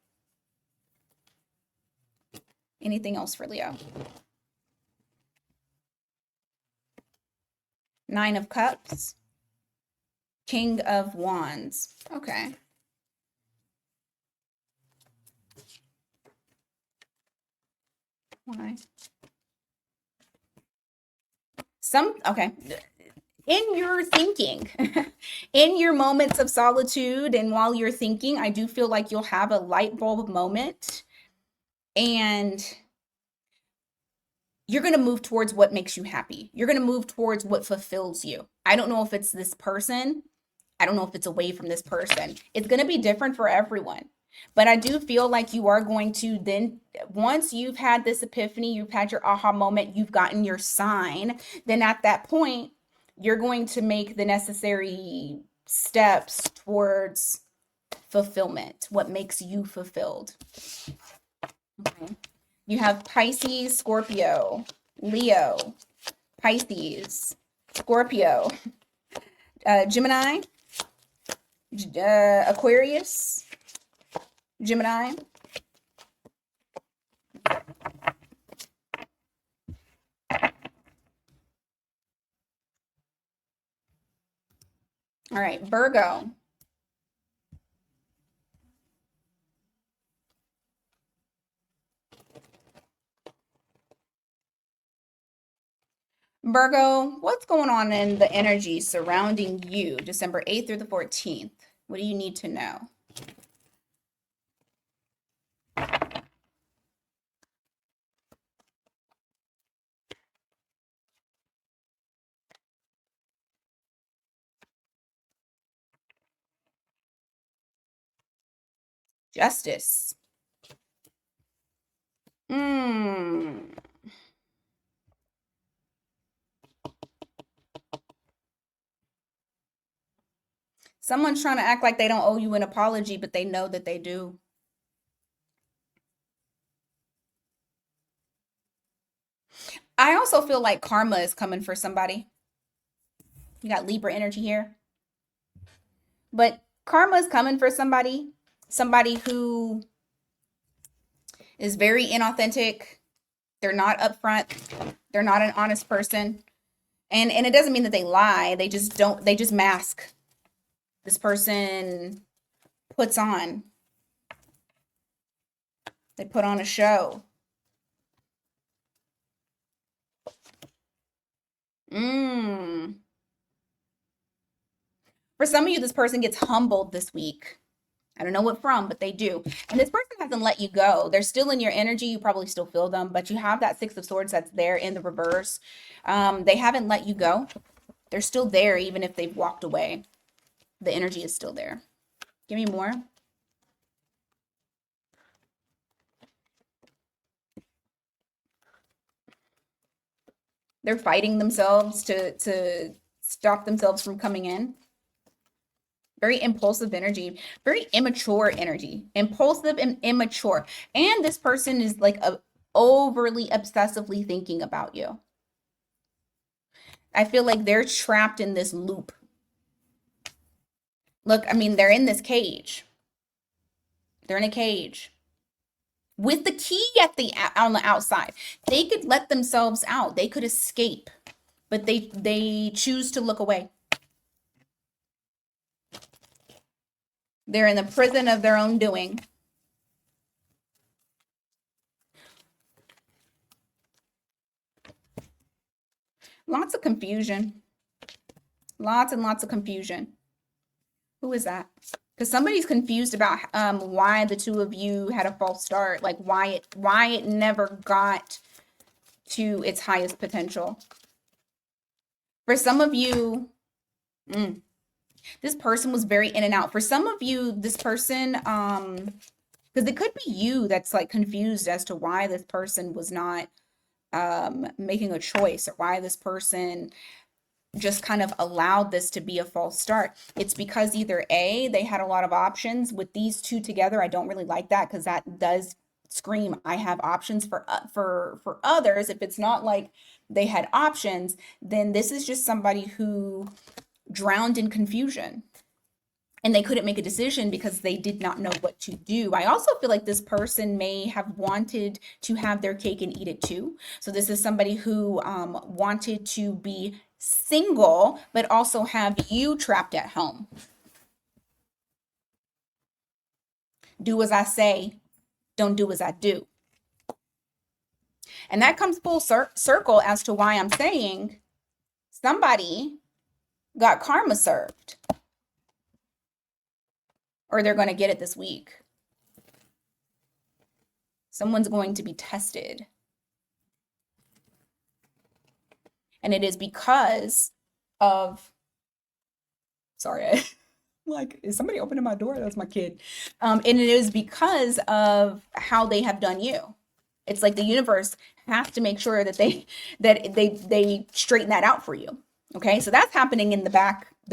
Anything else for Leo? Nine of Cups, King of Wands. Okay. Why? Okay. In your thinking, in your moments of solitude, and while you're thinking, I do feel like you'll have a light bulb moment, and you're going to move towards what makes you happy. You're going to move towards what fulfills you. I don't know if it's this person. I don't know if it's away from this person. It's going to be different for everyone. But I do feel like you are going to then, once you've had this epiphany, you've had your aha moment, you've gotten your sign, then at that point, you're going to make the necessary steps towards fulfillment, what makes you fulfilled. Okay. You have Pisces, Scorpio, Leo, Pisces, Scorpio, Gemini, Aquarius, Gemini. All right, Virgo. Virgo, what's going on in the energy surrounding you December 8th through the 14th? What do you need to know? Justice. Someone's trying to act like they don't owe you an apology, but they know that they do. I also feel like karma is coming for somebody. You got Libra energy here. But karma is coming for somebody who is very inauthentic. They're not upfront. They're not an honest person. And it doesn't mean that they lie. They just mask. This person puts on. They put on a show. For some of you, this person gets humbled this week. I don't know what from, but they do. And this person hasn't let you go. They're still in your energy. You probably still feel them, but you have that Six of Swords that's there in the reverse. They haven't let you go. They're still there, even if they've walked away. The energy is still there. Give me more. They're fighting themselves to stop themselves from coming in. Very impulsive energy, very immature energy, impulsive and immature. And this person is like overly obsessively thinking about you. I feel like they're trapped in this loop. Look, I mean, they're in this cage. They're in a cage with the key on the outside. They could let themselves out. They could escape, but they choose to look away. They're in the prison of their own doing. Lots of confusion. Lots and lots of confusion. Who is that? Because somebody's confused about why the two of you had a false start, like why it never got to its highest potential. For some of you, this person was very in and out. For some of you, this person, because it could be you that's like confused as to why this person was not making a choice, or why this person just kind of allowed this to be a false start. It's because either A, they had a lot of options. With these two together, I don't really like that, because that does scream I have options for others. If it's not like they had options, then this is just somebody who drowned in confusion and they couldn't make a decision because they did not know what to do. I also feel like this person may have wanted to have their cake and eat it too. So this is somebody who wanted to be single, but also have you trapped at home. Do as I say, don't do as I do. And that comes full circle as to why I'm saying somebody got karma served, or they're going to get it this week. Someone's going to be tested. And it is because of, sorry, like, is somebody opening my door? That's my kid. And it is because of how they have done you. It's like the universe has to make sure that they straighten that out for you. Okay, so that's happening in the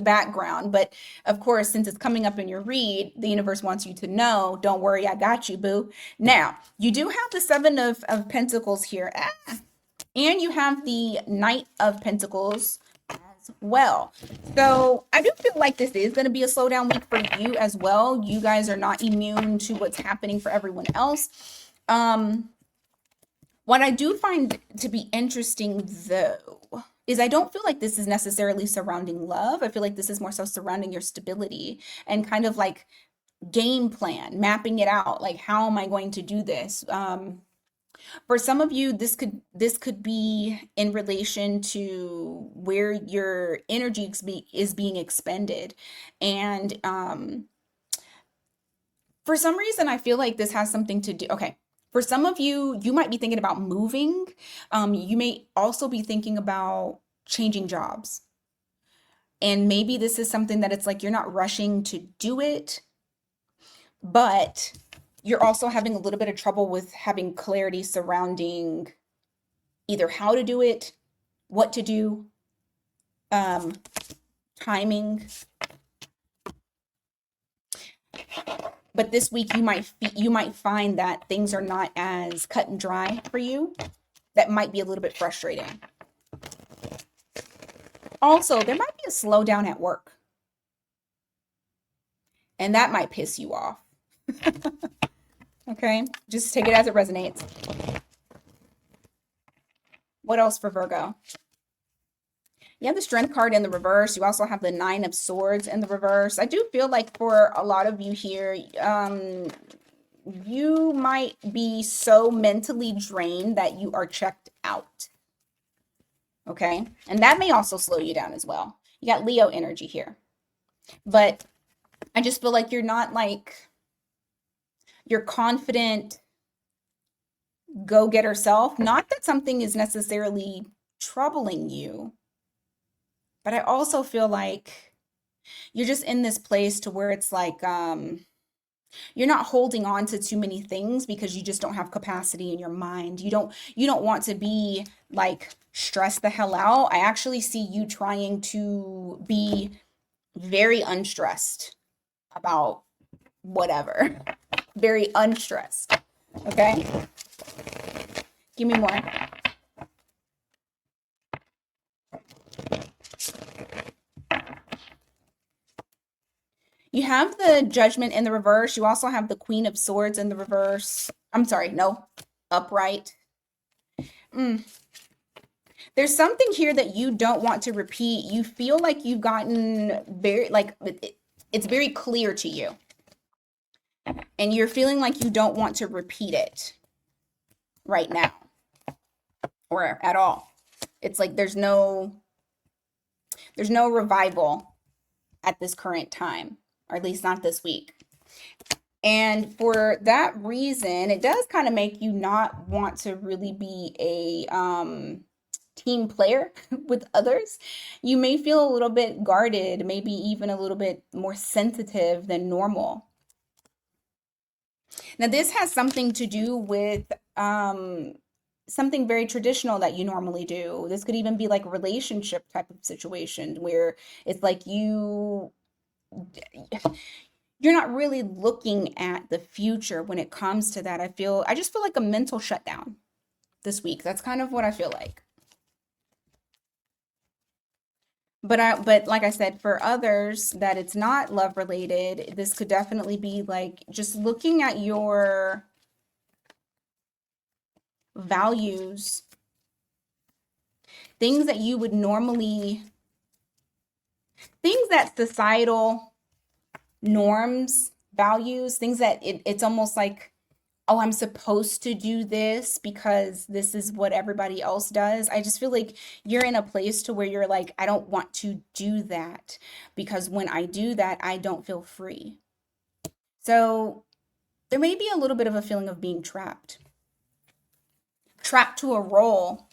background. But of course, since it's coming up in your read, the universe wants you to know, don't worry, I got you, boo. Now, you do have the Seven of Pentacles here. And you have the Knight of Pentacles as well. So I do feel like this is going to be a slowdown week for you as well. You guys are not immune to what's happening for everyone else. What I do find to be interesting, though, is I don't feel like this is necessarily surrounding love. I feel like this is more so surrounding your stability and kind of like game plan, mapping it out. Like, how am I going to do this? For some of you, this could be in relation to where your energy is being expended, and for some reason, I feel like this has something to do. Okay, for some of you, you might be thinking about moving. You may also be thinking about changing jobs. And maybe this is something that it's like you're not rushing to do it, but you're also having a little bit of trouble with having clarity surrounding either how to do it, what to do, um, timing. But this week you might find that things are not as cut and dry for you. That might be a little bit frustrating. Also, there might be a slowdown at work, and that might piss you off. Okay, just take it as it resonates. What else for Virgo? You have the Strength card in the reverse. You also have the Nine of Swords in the reverse. I do feel like for a lot of you here, you might be so mentally drained that you are checked out. Okay, and that may also slow you down as well. You got Leo energy here, but I just feel like you're not like you're confident go-getter self. Not that something is necessarily troubling you, but I also feel like you're just in this place to where it's like you're not holding on to too many things because you just don't have capacity in your mind. You don't want to be like stressed the hell out. I actually see you trying to be very unstressed about whatever. Very unstressed. Okay? Give me more. You have the Judgment in the reverse. You also have the Queen of Swords in the reverse. I'm sorry, no, upright. There's something here that you don't want to repeat. You feel like you've gotten very, like, it's very clear to you. And you're feeling like you don't want to repeat it right now or at all. It's like there's no revival at this current time, or at least not this week. And for that reason, it does kind of make you not want to really be a team player with others. You may feel a little bit guarded, maybe even a little bit more sensitive than normal. Now, this has something to do with something very traditional that you normally do. This could even be like a relationship type of situation where it's like you're not really looking at the future when it comes to that. I just feel like a mental shutdown this week. That's kind of what I feel like. But like I said, for others that it's not love related, this could definitely be like just looking at your values, things that you would normally, things that societal norms, values, things that it's almost like, oh, I'm supposed to do this because this is what everybody else does. I just feel like you're in a place to where you're like, I don't want to do that because when I do that, I don't feel free. So there may be a little bit of a feeling of being trapped to a role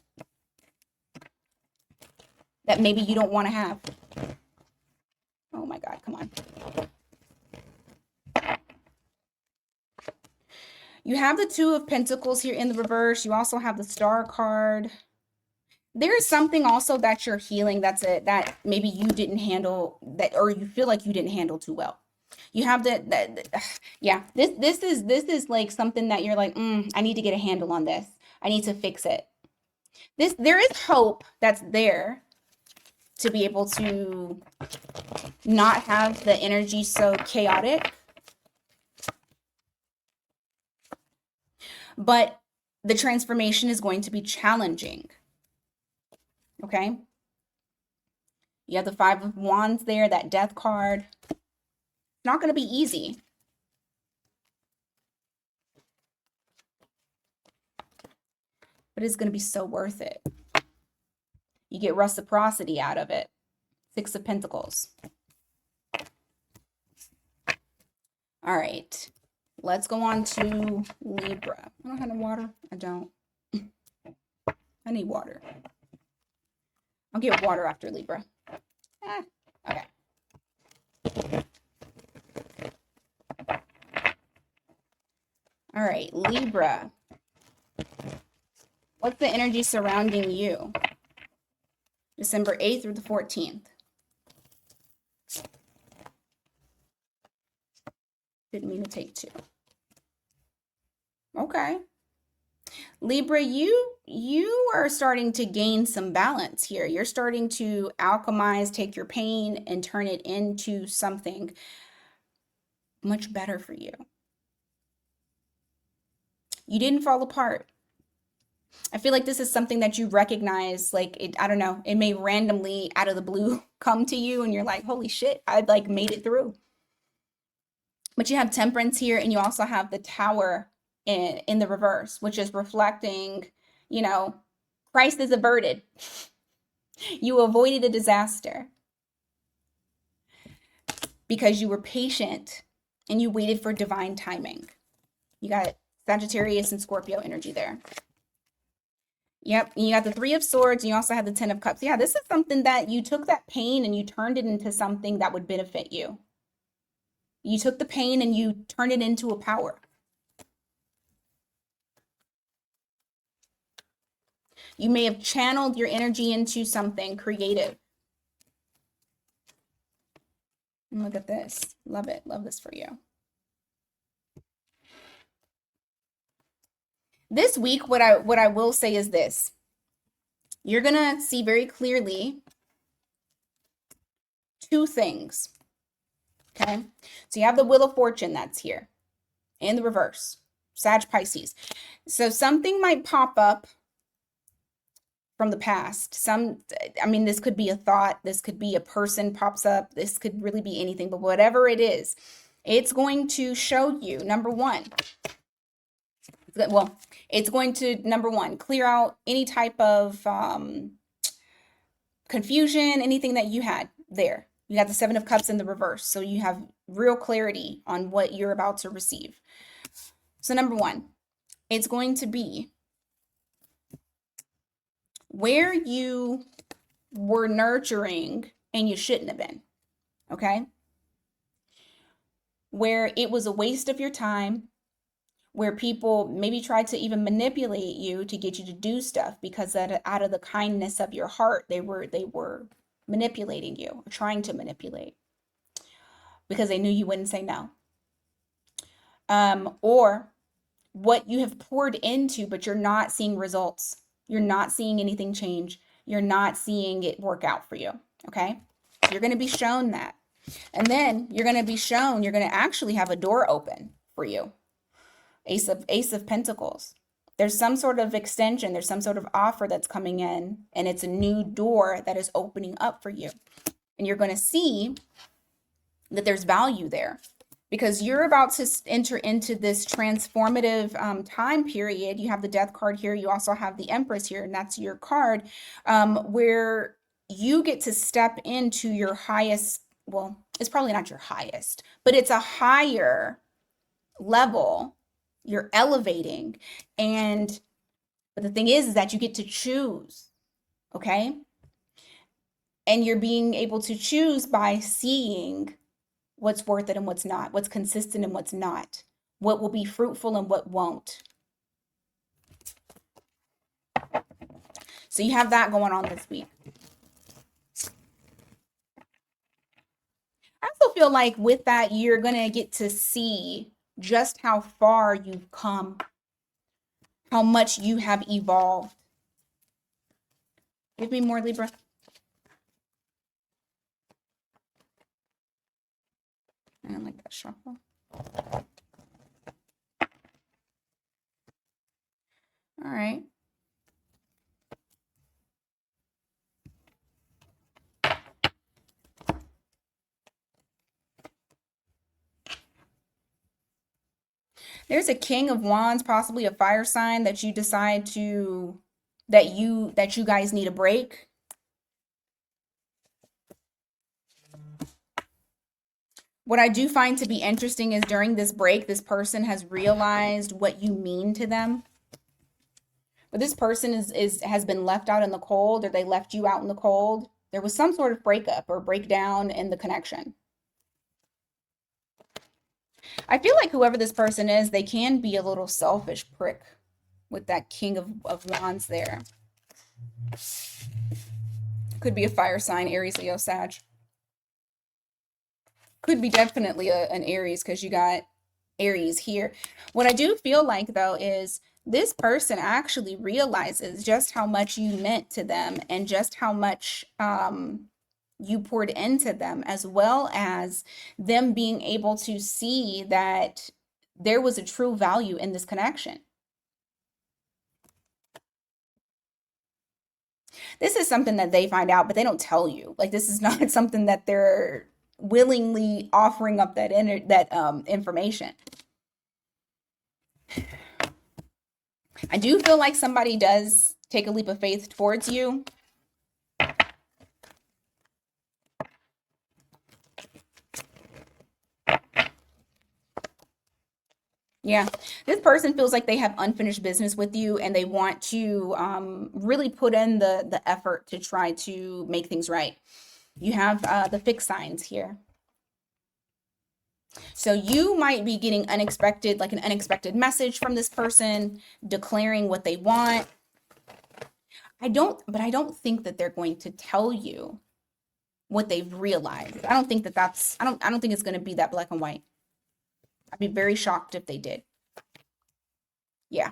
that maybe you don't want to have. Oh my God, come on. You have the Two of Pentacles here in the reverse. You also have the Star card. There is something also that you're healing that maybe you didn't handle that, or you feel like you didn't handle too well. You have yeah, this is like something that you're like, I need to get a handle on this. I need to fix it. There is hope that's there to be able to not have the energy so chaotic, but the transformation is going to be challenging. Okay? You have the Five of Wands there, that Death card. It's not going to be easy. But it's going to be so worth it. You get reciprocity out of it. Six of Pentacles. All right. Let's go on to Libra. I don't have any water. I don't. I need water. I'll get water after Libra. Okay. All right, Libra. What's the energy surrounding you? December 8th through the 14th. Didn't mean to take two. Okay. Libra, you are starting to gain some balance here. You're starting to alchemize, take your pain and turn it into something much better for you. You didn't fall apart. I feel like this is something that you recognize, like, I don't know, it may randomly out of the blue come to you and you're like, holy shit, I like made it through. But you have Temperance here, and you also have the Tower in the reverse, which is reflecting, you know, Christ is averted. You avoided a disaster because you were patient and you waited for divine timing. You got Sagittarius and Scorpio energy there. Yep, and you got the Three of Swords, and you also have the Ten of Cups. Yeah, this is something that you took that pain and you turned it into something that would benefit you. You took the pain and you turned it into a power. You may have channeled your energy into something creative. And look at this. Love it. Love this for you. This week, what I will say is this. You're going to see very clearly two things. Okay? So you have the Wheel of Fortune that's here in the reverse. Sag Pisces. So something might pop up from the past. I mean, this could be a thought. This could be a person pops up. This could really be anything. But whatever it is, it's going to show you, number one, well, it's going to, number one, clear out any type of confusion, anything that you had there. You got the Seven of Cups in the reverse. So you have real clarity on what you're about to receive. So number one, it's going to be where you were nurturing and you shouldn't have been. Okay? Where it was a waste of your time, where people maybe tried to even manipulate you to get you to do stuff because out of the kindness of your heart, they were manipulating you, or trying to manipulate, because they knew you wouldn't say no. Or what you have poured into, but you're not seeing results. You're not seeing anything change. You're not seeing it work out for you. Okay? You're going to be shown that. And then you're going to be shown, you're going to actually have a door open for you. Ace of Pentacles. There's some sort of extension. There's some sort of offer that's coming in, and it's a new door that is opening up for you. And you're going to see that there's value there, because you're about to enter into this transformative time period. You have the Death card here. You also have the Empress here, and that's your card, where you get to step into your highest, well, it's probably not your highest, but it's a higher level. You're elevating. But the thing is that you get to choose. Okay? And you're being able to choose by seeing what's worth it and what's not, what's consistent and what's not, what will be fruitful and what won't. So you have that going on this week. I also feel like with that, you're going to get to see just how far you've come, how much you have evolved. Give me more, Libra. I don't like that shuffle. All right. There's a King of Wands, possibly a fire sign that you decide to that you guys need a break. What I do find to be interesting is during this break, this person has realized what you mean to them. But this person has been left out in the cold, or they left you out in the cold. There was some sort of breakup or breakdown in the connection. I feel like whoever this person is, they can be a little selfish prick with that King of Wands there. Could be a fire sign, Aries, Leo, Sag. Could be definitely an Aries because you got Aries here. What I do feel like though is this person actually realizes just how much you meant to them and just how much you poured into them, as well as them being able to see that there was a true value in this connection. This is something that they find out, but they don't tell you. Like, this is not something that they're willingly offering up that information. I do feel like somebody does take a leap of faith towards you. Yeah, this person feels like they have unfinished business with you and they want to really put in the effort to try to make things right. You have the fixed signs here. So you might be getting unexpected, like an unexpected message from this person declaring what they want. I don't think that they're going to tell you what they've realized. I don't think I don't think it's going to be that black and white. I'd be very shocked if they did. Yeah.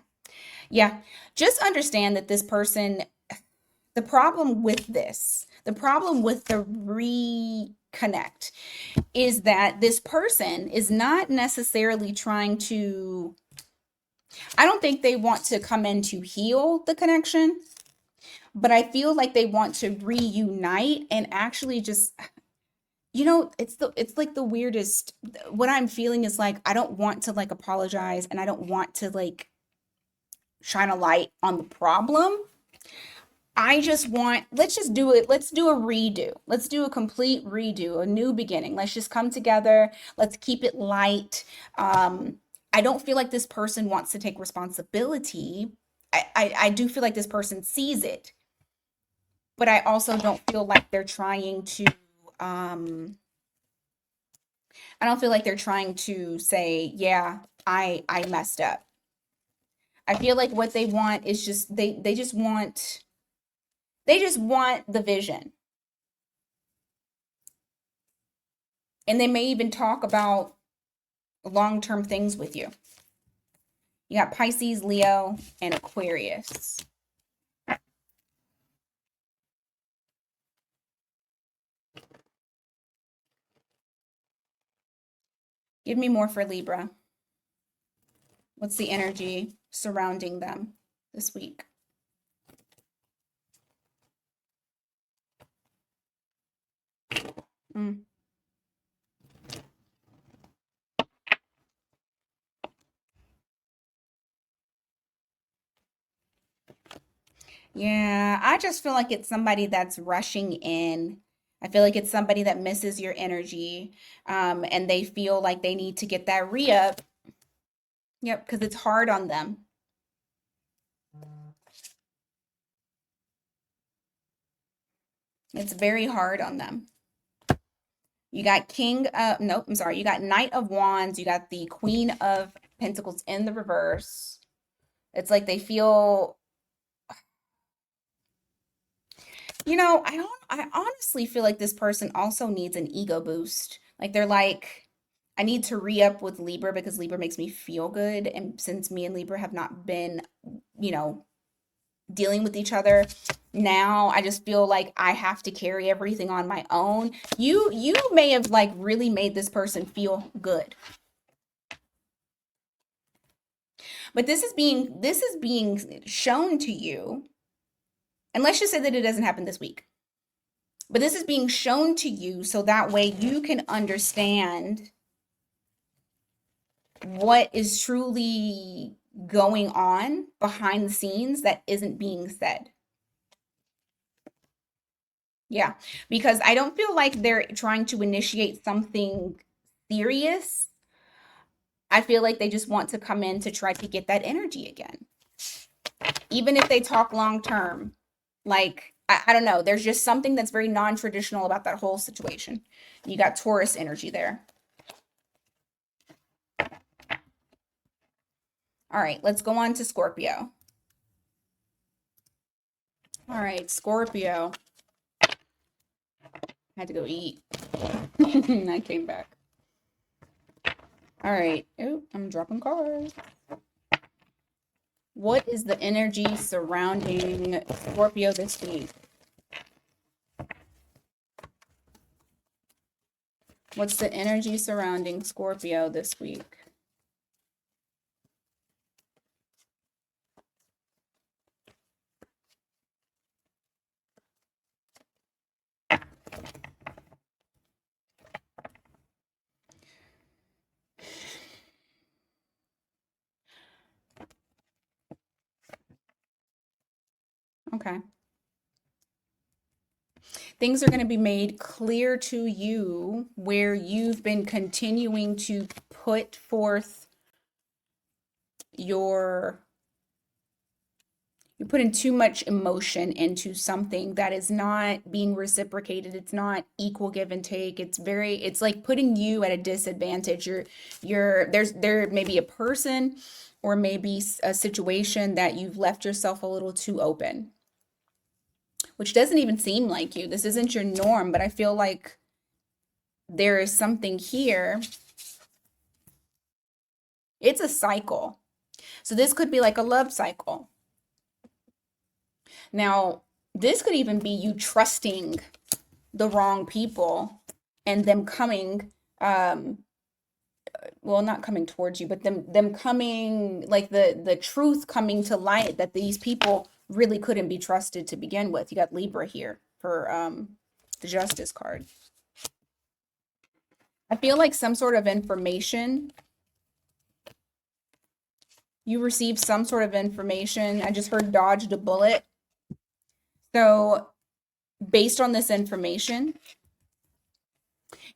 Yeah. Just understand that this person, the problem with the reconnect is that this person is not necessarily trying to, I don't think they want to come in to heal the connection, but I feel like they want to reunite and actually just, it's like the weirdest. What I'm feeling is like I don't want to like apologize and I don't want to like shine a light on the problem. I just want, let's just do it. Let's do a redo. Let's do a complete redo, a new beginning. Let's just come together. Let's keep it light. I don't feel like this person wants to take responsibility. I do feel like this person sees it, but I also don't feel like they're trying to, I don't feel like they're trying to say, yeah, I messed up. I feel like what they want is just, they just want the vision. And they may even talk about long-term things with you. You got Pisces, Leo, and Aquarius. Give me more for Libra. What's the energy surrounding them this week? Mm. Yeah, I just feel like it's somebody that's rushing in. I feel like it's somebody that misses your energy, and they feel like they need to get that re-up. Yep, because it's hard on them. It's very hard on them. You got nope, I'm sorry. You got Knight of Wands. You got the Queen of Pentacles in the reverse. It's like they feel I honestly feel like this person also needs an ego boost. Like they're like, I need to re-up with Libra because Libra makes me feel good. And since me and Libra have not been, you know, dealing with each other, now I just feel like I have to carry everything on my own. You may have like really made this person feel good. But this is being shown to you, and let's just say that it doesn't happen this week. But this is being shown to you so that way you can understand what is truly going on behind the scenes that isn't being said. Yeah, because I don't feel like they're trying to initiate something serious. I feel like they just want to come in to try to get that energy again. Even if they talk long term, like, I don't know, there's just something that's very non traditional about that whole situation. You got Taurus energy there. All right, let's go on to Scorpio. All right, Scorpio. I had to go eat. I came back. All right. Oh, I'm dropping cards. What is the energy surrounding Scorpio this week? What's the energy surrounding Scorpio this week? Okay. Things are going to be made clear to you where you've been continuing to put forth you're putting too much emotion into something that is not being reciprocated. It's not equal give and take. It's like putting you at a disadvantage. There may be a person or maybe a situation that you've left yourself a little too open, which doesn't even seem like you. This isn't your norm, but I feel like there is something here. It's a cycle. So this could be like a love cycle. Now, this could even be you trusting the wrong people and them coming, well, not coming towards you, but them coming, like the truth coming to light that these people really couldn't be trusted to begin with. You got Libra here for the Justice card. I feel like some sort of information. You received some sort of information. I just heard dodged a bullet. So based on this information,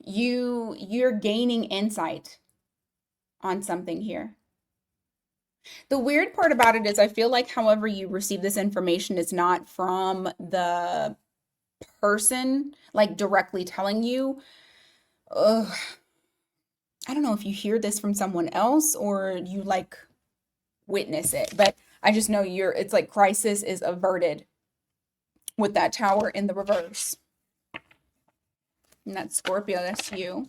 you're gaining insight on something here. The weird part about it is I feel like however you receive this information is not from the person like directly telling you. Ugh. I don't know if you hear this from someone else or you like witness it, but I just know it's like crisis is averted with that tower in the reverse. And that's Scorpio, that's you.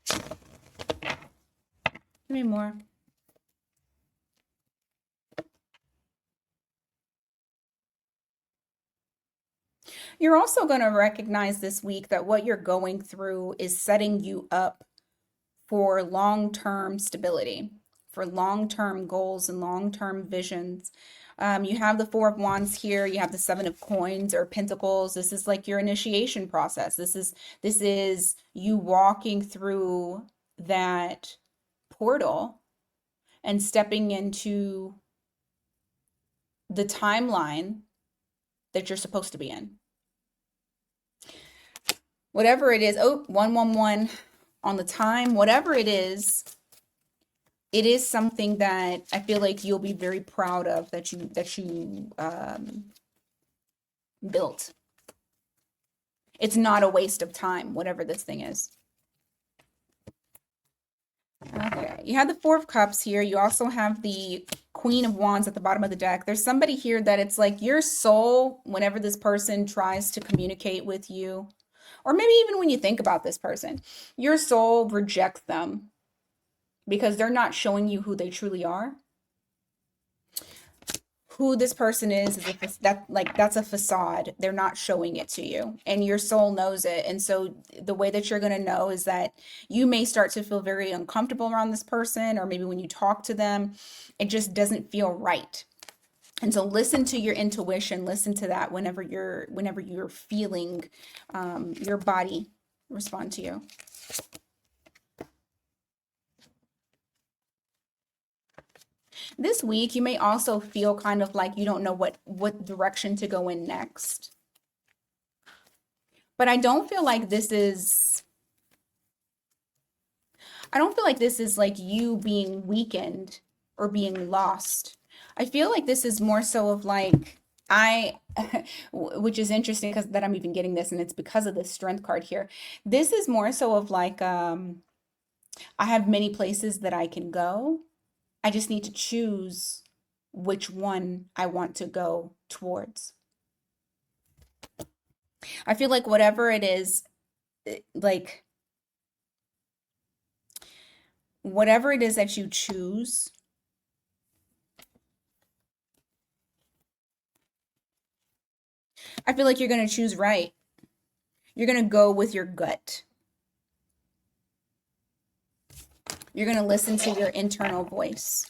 Give me more. You're also going to recognize this week that what you're going through is setting you up for long-term stability, for long-term goals and long-term visions. You have the Four of Wands here. You have the Seven of Coins or Pentacles. This is like your initiation process. This is you walking through that portal and stepping into the timeline that you're supposed to be in. Whatever it is, 111 on the time, whatever it is something that I feel like you'll be very proud of that you built. It's not a waste of time, whatever this thing is. Okay, you have the Four of Cups here. You also have the Queen of Wands at the bottom of the deck. There's somebody here that it's like your soul, whenever this person tries to communicate with you, or maybe even when you think about this person, your soul rejects them because they're not showing you who they truly are. Who this person is that's a facade. They're not showing it to you, and your soul knows it. And so the way that you're going to know is that you may start to feel very uncomfortable around this person, or maybe when you talk to them, it just doesn't feel right. And so listen to your intuition, listen to that whenever you're feeling your body respond to you. This week, you may also feel kind of like you don't know what direction to go in next. But I don't feel like this is like you being weakened or being lost. I feel like this is more so of like which is interesting because that I'm even getting this, and it's because of this strength card here. This is more so of like I have many places that I can go. I just need to choose which one I want to go towards. I feel like whatever it is, like whatever it is that you choose, I feel like you're going to choose right. You're going to go with your gut. You're going to listen to your internal voice.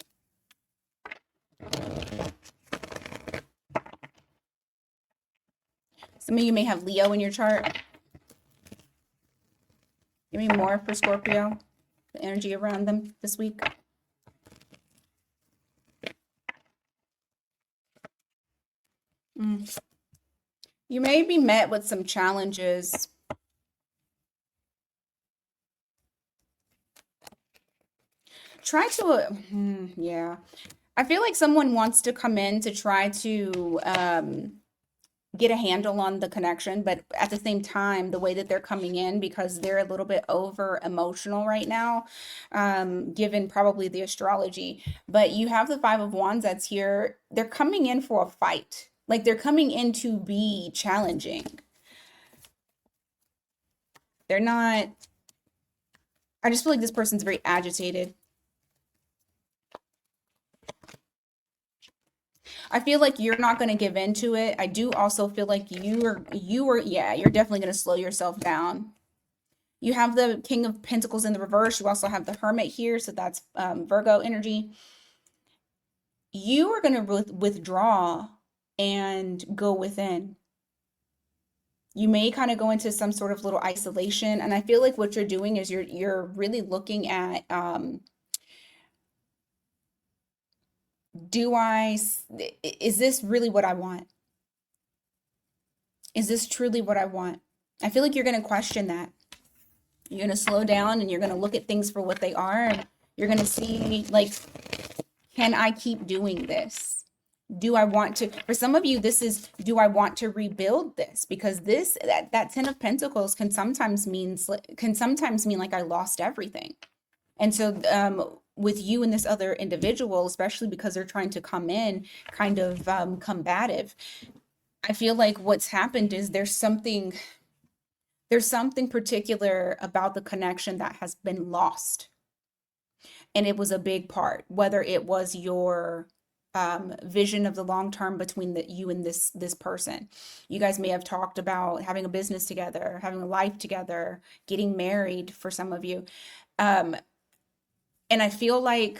Some of you may have Leo in your chart. Give me more for Scorpio, the energy around them this week. You may be met with some challenges. Try to, yeah. I feel like someone wants to come in to try to get a handle on the connection, but at the same time, the way that they're coming in, because they're a little bit over emotional right now, given probably the astrology. But you have the Five of Wands that's here. They're coming in for a fight. Like they're coming in to be challenging. They're not, I just feel like this person's very agitated. I feel like you're not going to give in to it. I do also feel like yeah, you're definitely going to slow yourself down. You have the King of Pentacles in the reverse. You also have the Hermit here, so that's Virgo energy. You are going to withdraw and go within. You may kind of go into some sort of little isolation, and I feel like what you're doing is you're really looking at is this really what I want? Is this truly what I want? I feel like you're going to question that. You're going to slow down and you're going to look at things for what they are. And you're going to see, like, can I keep doing this? Do I want to, for some of you, this is, do I want to rebuild this? Because that Ten of Pentacles can sometimes mean like I lost everything. And so, with you and this other individual, especially because they're trying to come in kind of combative, I feel like what's happened is there's something particular about the connection that has been lost. And it was a big part, whether it was your vision of the long term between you and this person. You guys may have talked about having a business together, having a life together, getting married for some of you. And I feel like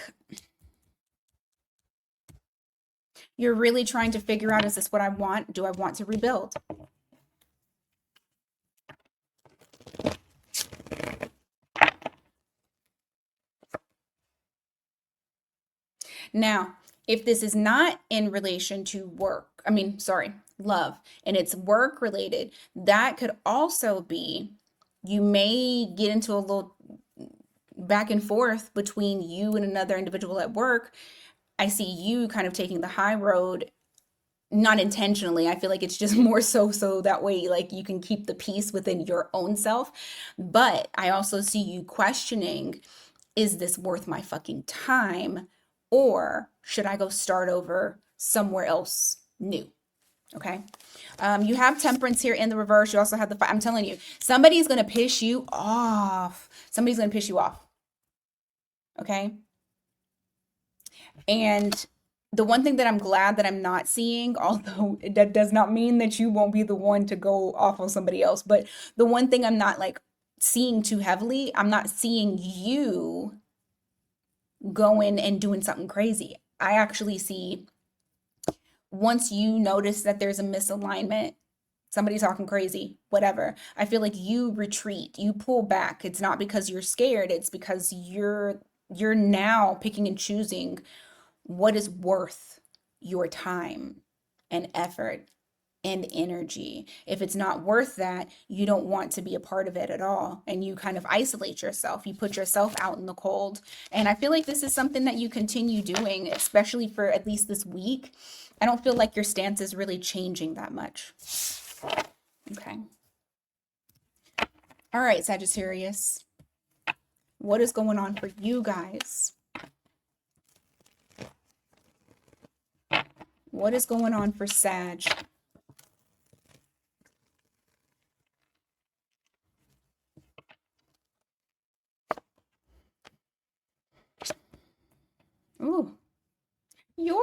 you're really trying to figure out, is this what I want? Do I want to rebuild? Now, if this is not in relation to love, and it's work related, that could also be, you may get into a little back and forth between you and another individual at work. I see you kind of taking the high road, not intentionally. I feel like it's just more so that way, like, you can keep the peace within your own self. But I also see you questioning, is this worth my fucking time? Or should I go start over somewhere else new? Okay. You have Temperance here in the reverse. You also have the, I'm telling you, somebody's going to piss you off. Somebody's going to piss you off. Okay. And the one thing that I'm glad that I'm not seeing, although that does not mean that you won't be the one to go off on somebody else, but the one thing I'm not like seeing too heavily, I'm not seeing you going and doing something crazy. I actually see once you notice that there's a misalignment, somebody talking crazy, whatever, I feel like you retreat, you pull back. It's not because you're scared, it's because you're now picking and choosing what is worth your time and effort and energy. If it's not worth that, you don't want to be a part of it at all. And you kind of isolate yourself. You put yourself out in the cold. And I feel like this is something that you continue doing, especially for at least this week. I don't feel like your stance is really changing that much. Okay. All right, Sagittarius. What is going on for you guys? What is going on for Sag? Ooh, y'all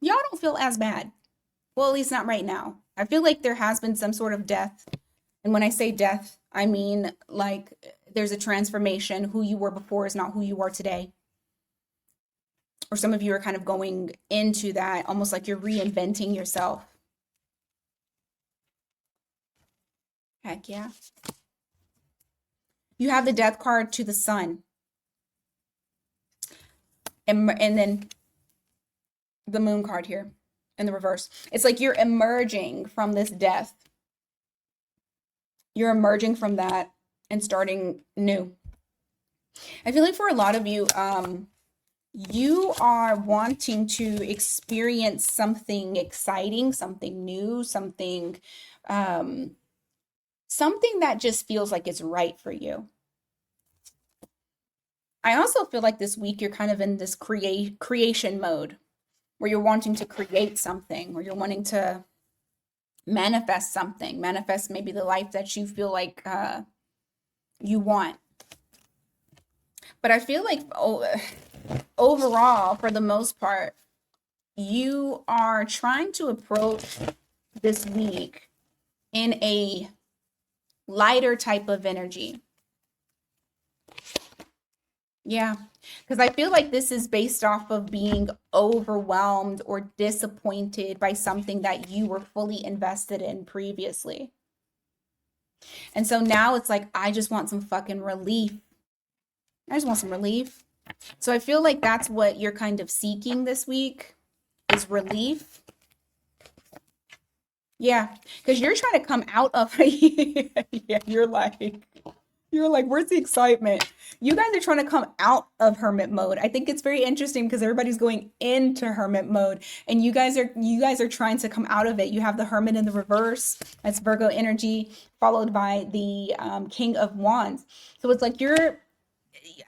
don't feel as bad. Well, at least not right now. I feel like there has been some sort of death. And when I say death, I mean like there's a transformation. Who you were before is not who you are today. Or some of you are kind of going into that, almost like you're reinventing yourself. Heck yeah. You have the death card to the sun. And then the moon card here in the reverse. It's like you're emerging from this death. You're emerging from that and starting new. I feel like for a lot of you, you are wanting to experience something exciting, something new, something that just feels like it's right for you. I also feel like this week you're kind of in this creation mode where you're wanting to create something, or you're wanting to manifest something, manifest maybe the life that you feel like you want. But I feel like overall, for the most part, you are trying to approach this week in a lighter type of energy. Yeah, because I feel like this is based off of being overwhelmed or disappointed by something that you were fully invested in previously. And so now it's like, I just want some fucking relief. I just want some relief. So I feel like that's what you're kind of seeking this week is relief. Yeah, because you're trying to come out of yeah, you're like, where's the excitement? You guys are trying to come out of hermit mode. I think it's very interesting because everybody's going into hermit mode, and you guys are trying to come out of it. You have the hermit in the reverse. That's Virgo energy, followed by the King of Wands. So it's like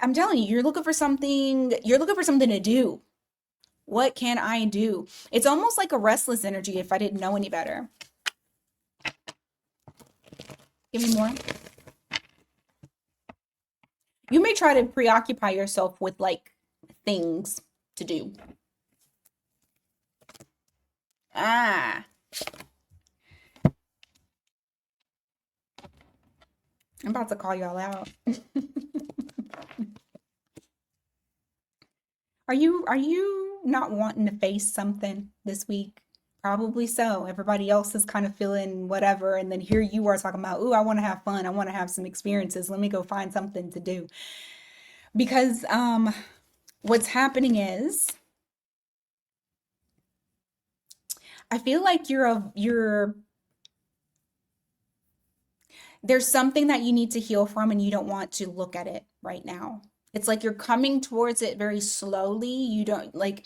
I'm telling you, you're looking for something. You're looking for something to do. What can I do? It's almost like a restless energy if I didn't know any better. Give me more. You may try to preoccupy yourself with like things to do. Ah. I'm about to call y'all out. Are you not wanting to face something this week? Probably so. Everybody else is kind of feeling whatever, and then here you are talking about, "Ooh, I want to have fun. I want to have some experiences. Let me go find something to do." Because what's happening is I feel like there's something that you need to heal from and you don't want to look at it right now. It's like you're coming towards it very slowly. You don't like,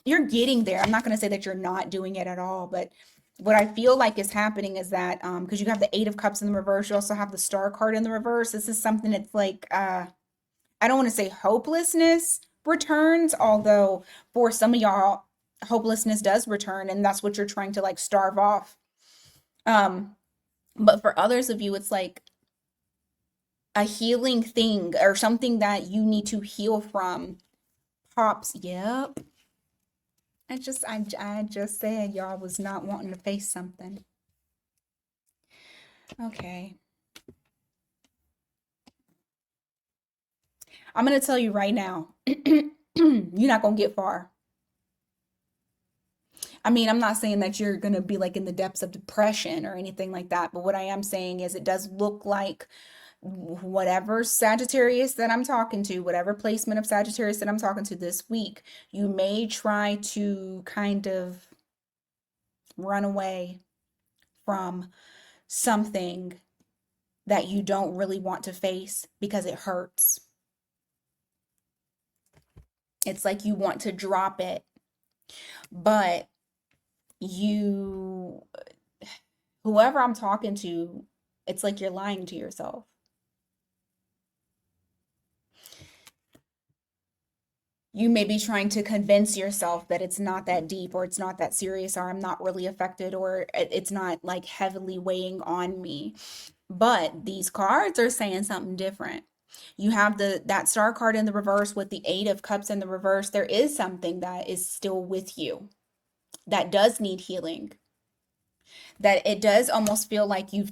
you're getting there. I'm not going to say that you're not doing it at all, but What I feel like is happening is that because you have the Eight of Cups in the reverse, you also have the Star card in the reverse. This is something that's like I don't want to say hopelessness returns, although for some of y'all, hopelessness does return, and that's what you're trying to like starve off. Um, but for others of you, it's like a healing thing or something that you need to heal from pops. Yep. I just said y'all was not wanting to face something. Okay. I'm gonna tell you right now, you're not gonna get far. I mean, I'm not saying that you're gonna be like in the depths of depression or anything like that, but what I am saying is it does look like whatever Sagittarius that I'm talking to, whatever placement of Sagittarius that I'm talking to this week, you may try to kind of run away from something that you don't really want to face because it hurts. It's like you want to drop it, but you, whoever I'm talking to, it's like you're lying to yourself. You may be trying to convince yourself that it's not that deep or it's not that serious or I'm not really affected or it's not like heavily weighing on me. But these cards are saying something different. You have the that star card in the reverse with the Eight of Cups in the reverse. There is something that is still with you that does need healing. That it does almost feel like you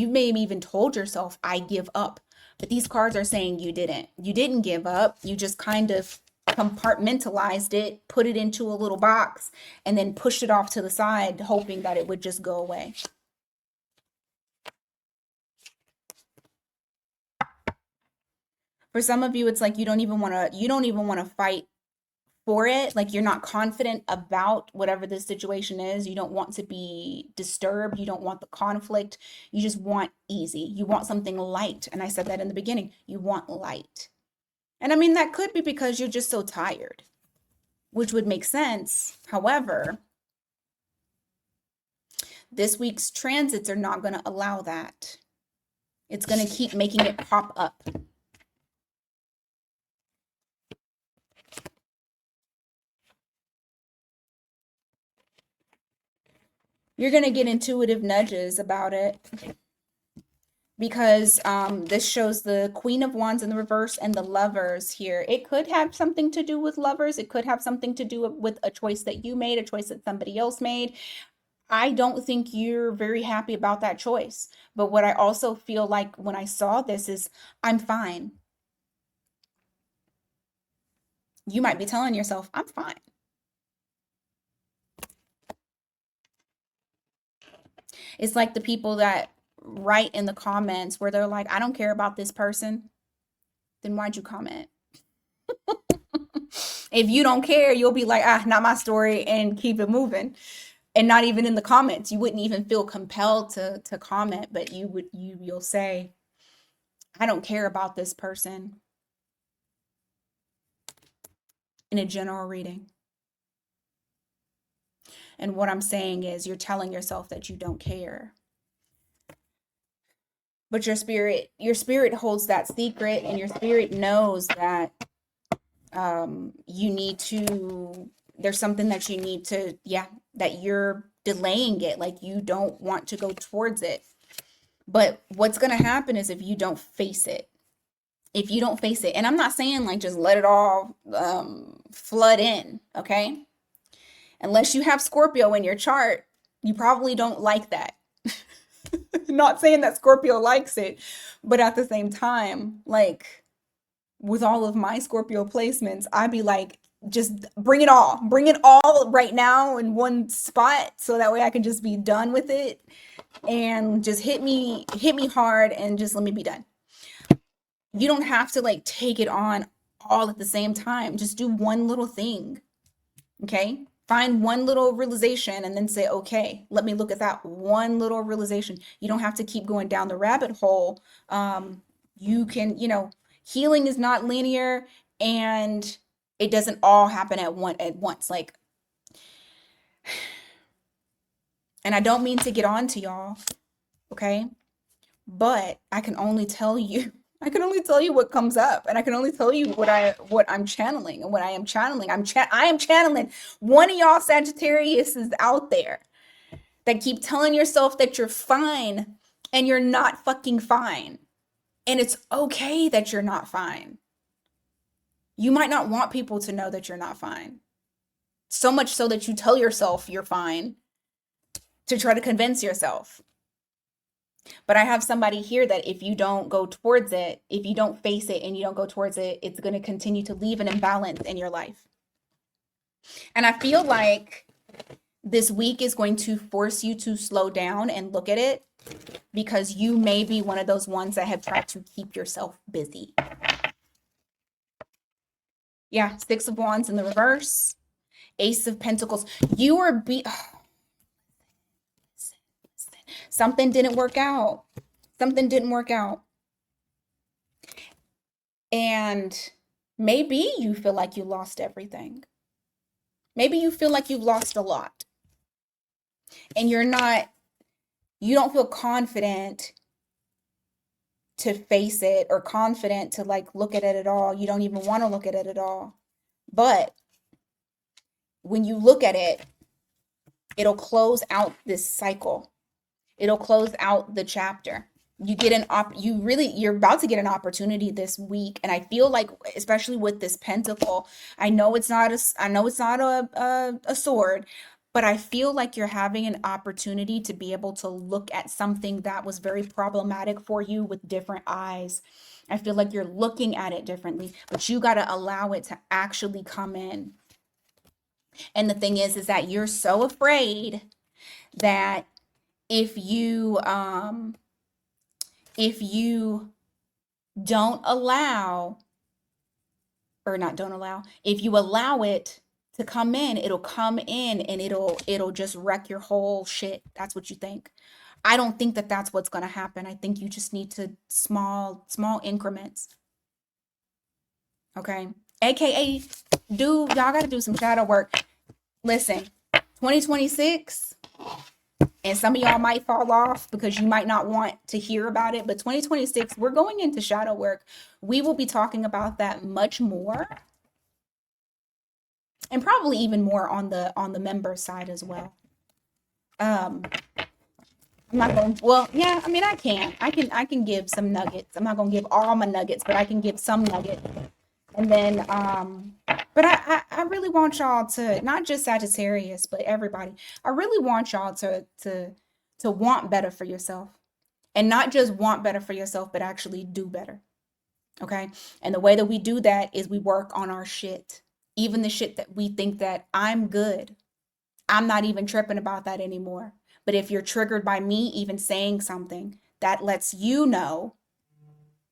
may have even told yourself, I give up. But these cards are saying you didn't. You didn't give up. You just kind of compartmentalized it, put it into a little box, and then pushed it off to the side, hoping that it would just go away. For some of you, it's like you don't even want to fight for it. Like you're not confident about whatever this situation is. You don't want to be disturbed. You don't want the conflict. You just want easy. You want something light. And I said that in the beginning. You want light. And I mean, that could be because you're just so tired, which would make sense. However, this week's transits are not going to allow that. It's going to keep making it pop up. You're going to get intuitive nudges about it because this shows the Queen of Wands in the reverse and the Lovers here. It could have something to do with lovers. It could have something to do with a choice that you made, a choice that somebody else made. I don't think you're very happy about that choice. But what I also feel like when I saw this is I'm fine. You might be telling yourself, I'm fine. It's like the people that write in the comments where they're like, I don't care about this person. Then why'd you comment? If you don't care, you'll be like, not my story and keep it moving. And not even in the comments. You wouldn't even feel compelled to comment, but you'll say, I don't care about this person in a general reading. And what I'm saying is you're telling yourself that you don't care. But your spirit holds that secret and your spirit knows that you need to there's something that you need to that you're delaying it, like you don't want to go towards it. But what's going to happen is if you don't face it, and I'm not saying like just let it all flood in, okay? Unless you have Scorpio in your chart, you probably don't like that. Not saying that Scorpio likes it, but at the same time, like with all of my Scorpio placements, I'd be like, just bring it all. Bring it all right now in one spot so that way I can just be done with it and just hit me hard and just let me be done. You don't have to like take it on all at the same time. Just do one little thing. Okay? Find one little realization and then say, okay, let me look at that one little realization. You don't have to keep going down the rabbit hole. You can, healing is not linear and it doesn't all happen at once. Like And I don't mean to get on to y'all, okay? But I can only tell you I can only tell you what comes up, and I can only tell you what I'm channeling. And what I am channeling, I am channeling one of y'all Sagittarius is out there that keep telling yourself that you're fine and you're not fucking fine. And it's okay that you're not fine. You might not want people to know that you're not fine. So much so that you tell yourself you're fine to try to convince yourself. But I have somebody here that if you don't go towards it, if you don't face it and you don't go towards it, it's going to continue to leave an imbalance in your life. And I feel like this week is going to force you to slow down and look at it, because you may be one of those ones that have tried to keep yourself busy. Yeah, Six of Wands in the reverse, Ace of Pentacles. You are something didn't work out. Something didn't work out. And maybe you feel like you lost everything. Maybe you feel like you've lost a lot. And you don't feel confident to face it, or confident to like look at it at all. You don't even want to look at it at all. But when you look at it, it'll close out this cycle. It'll close out the chapter. You're about to get an opportunity this week. And I feel like, especially with this pentacle, I know it's not a sword, but I feel like you're having an opportunity to be able to look at something that was very problematic for you with different eyes. I feel like you're looking at it differently, but you got to allow it to actually come in. And the thing is that you're so afraid that if you don't allow, or not don't allow, if you allow it to come in, it'll come in and it'll just wreck your whole shit. That's what you think. I don't think that that's what's going to happen. I think you just need to small increments. Okay? AKA, y'all got to do some shadow work. Listen, 2026, and some of y'all might fall off because you might not want to hear about it, but 2026, we're going into shadow work. We will be talking about that much more, and probably even more on the member side as well. I'm not going, well, yeah, I mean, I can give some nuggets. I'm not going to give all my nuggets, but I can give some nuggets. And then, but I really want y'all to, not just Sagittarius, but everybody, I really want y'all to want better for yourself, and not just want better for yourself, but actually do better. Okay. And the way that we do that is we work on our shit, even the shit that we think that I'm good. I'm not even tripping about that anymore. But if you're triggered by me even saying something, that lets you know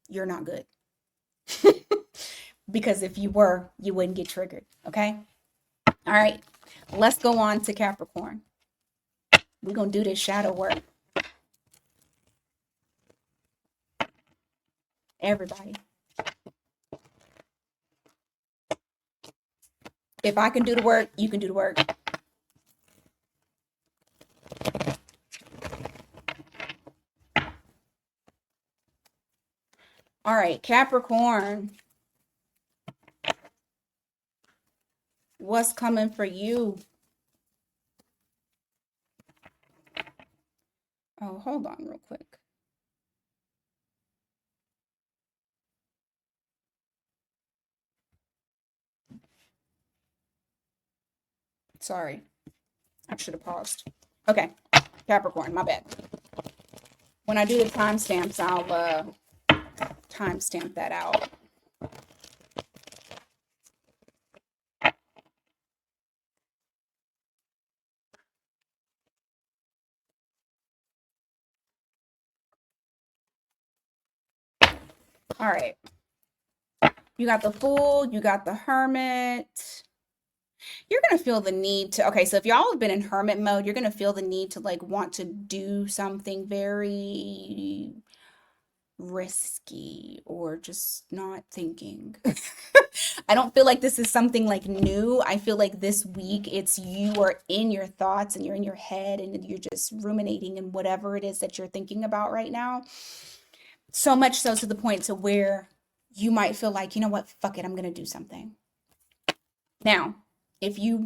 you're not good. Because if you were, you wouldn't get triggered. Okay. All right. Let's go on to Capricorn. We're going to do this shadow work. Everybody. If I can do the work, you can do the work. All right, Capricorn. What's coming for you? Oh, hold on real quick. Sorry. I should have paused. Okay. Capricorn, my bad. When I do the timestamps, I'll timestamp that out. All right. You got the Fool, you got the Hermit. You're going to feel the need to, okay, so if y'all have been in hermit mode, you're going to feel the need to like want to do something very risky or just not thinking. I don't feel like this is something like new. I feel like this week it's you are in your thoughts and you're in your head and you're just ruminating in whatever it is that you're thinking about right now. So much so to the point to where you might feel like, you know what, fuck it, I'm gonna do something. Now, if you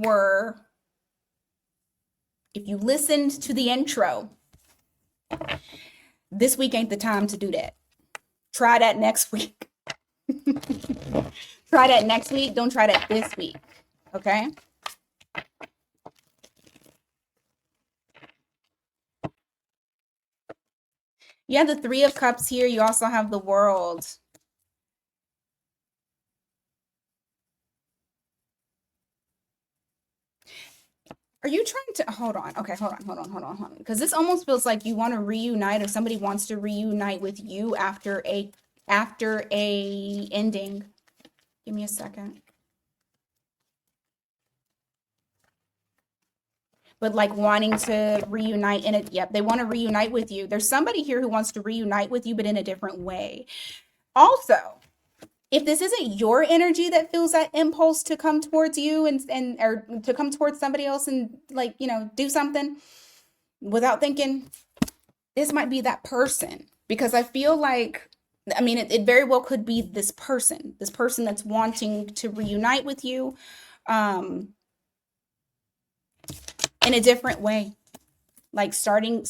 listened to the intro, this week ain't the time to do that. Try that next week. Try that next week. Don't try that this week. Okay? You have the Three of Cups here. You also have the World. Are you trying to hold on? Okay, hold on. Because this almost feels like you want to reunite, or somebody wants to reunite with you after a ending. Give me a second. But like wanting to reunite in it. Yep, they want to reunite with you. There's somebody here who wants to reunite with you, but in a different way. Also, if this isn't your energy that feels that impulse to come towards you and or to come towards somebody else and like, you know, do something without thinking, this might be that person. Because I feel like, I mean, it very well could be this person that's wanting to reunite with you in a different way. Like starting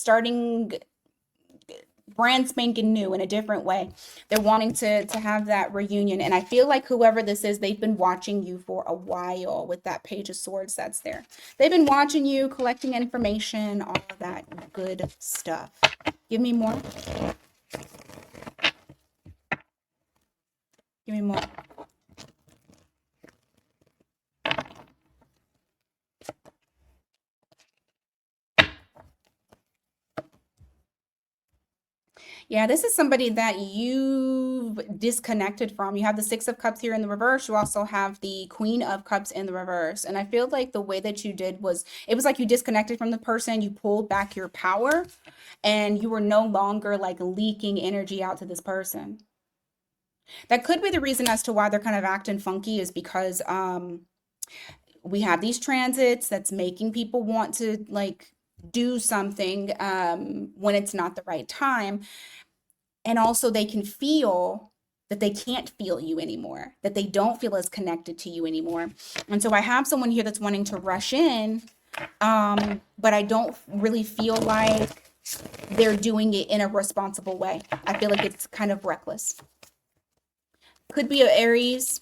brand spanking new in a different way. They're wanting to have that reunion. And I feel like whoever this is, they've been watching you for a while with that Page of Swords that's there. They've been watching you, collecting information, all of that good stuff. Give me more. Give me more. Yeah, this is somebody that you've disconnected from. You have the Six of Cups here in the reverse. You also have the Queen of Cups in the reverse. And I feel like the way that you did was, it was like you disconnected from the person, you pulled back your power, and you were no longer like leaking energy out to this person. That could be the reason as to why they're kind of acting funky, is because we have these transits that's making people want to like do something when it's not the right time. And also they can feel that they can't feel you anymore, that they don't feel as connected to you anymore. And so I have someone here that's wanting to rush in, but I don't really feel like they're doing it in a responsible way. I feel like it's kind of reckless. Could be an Aries.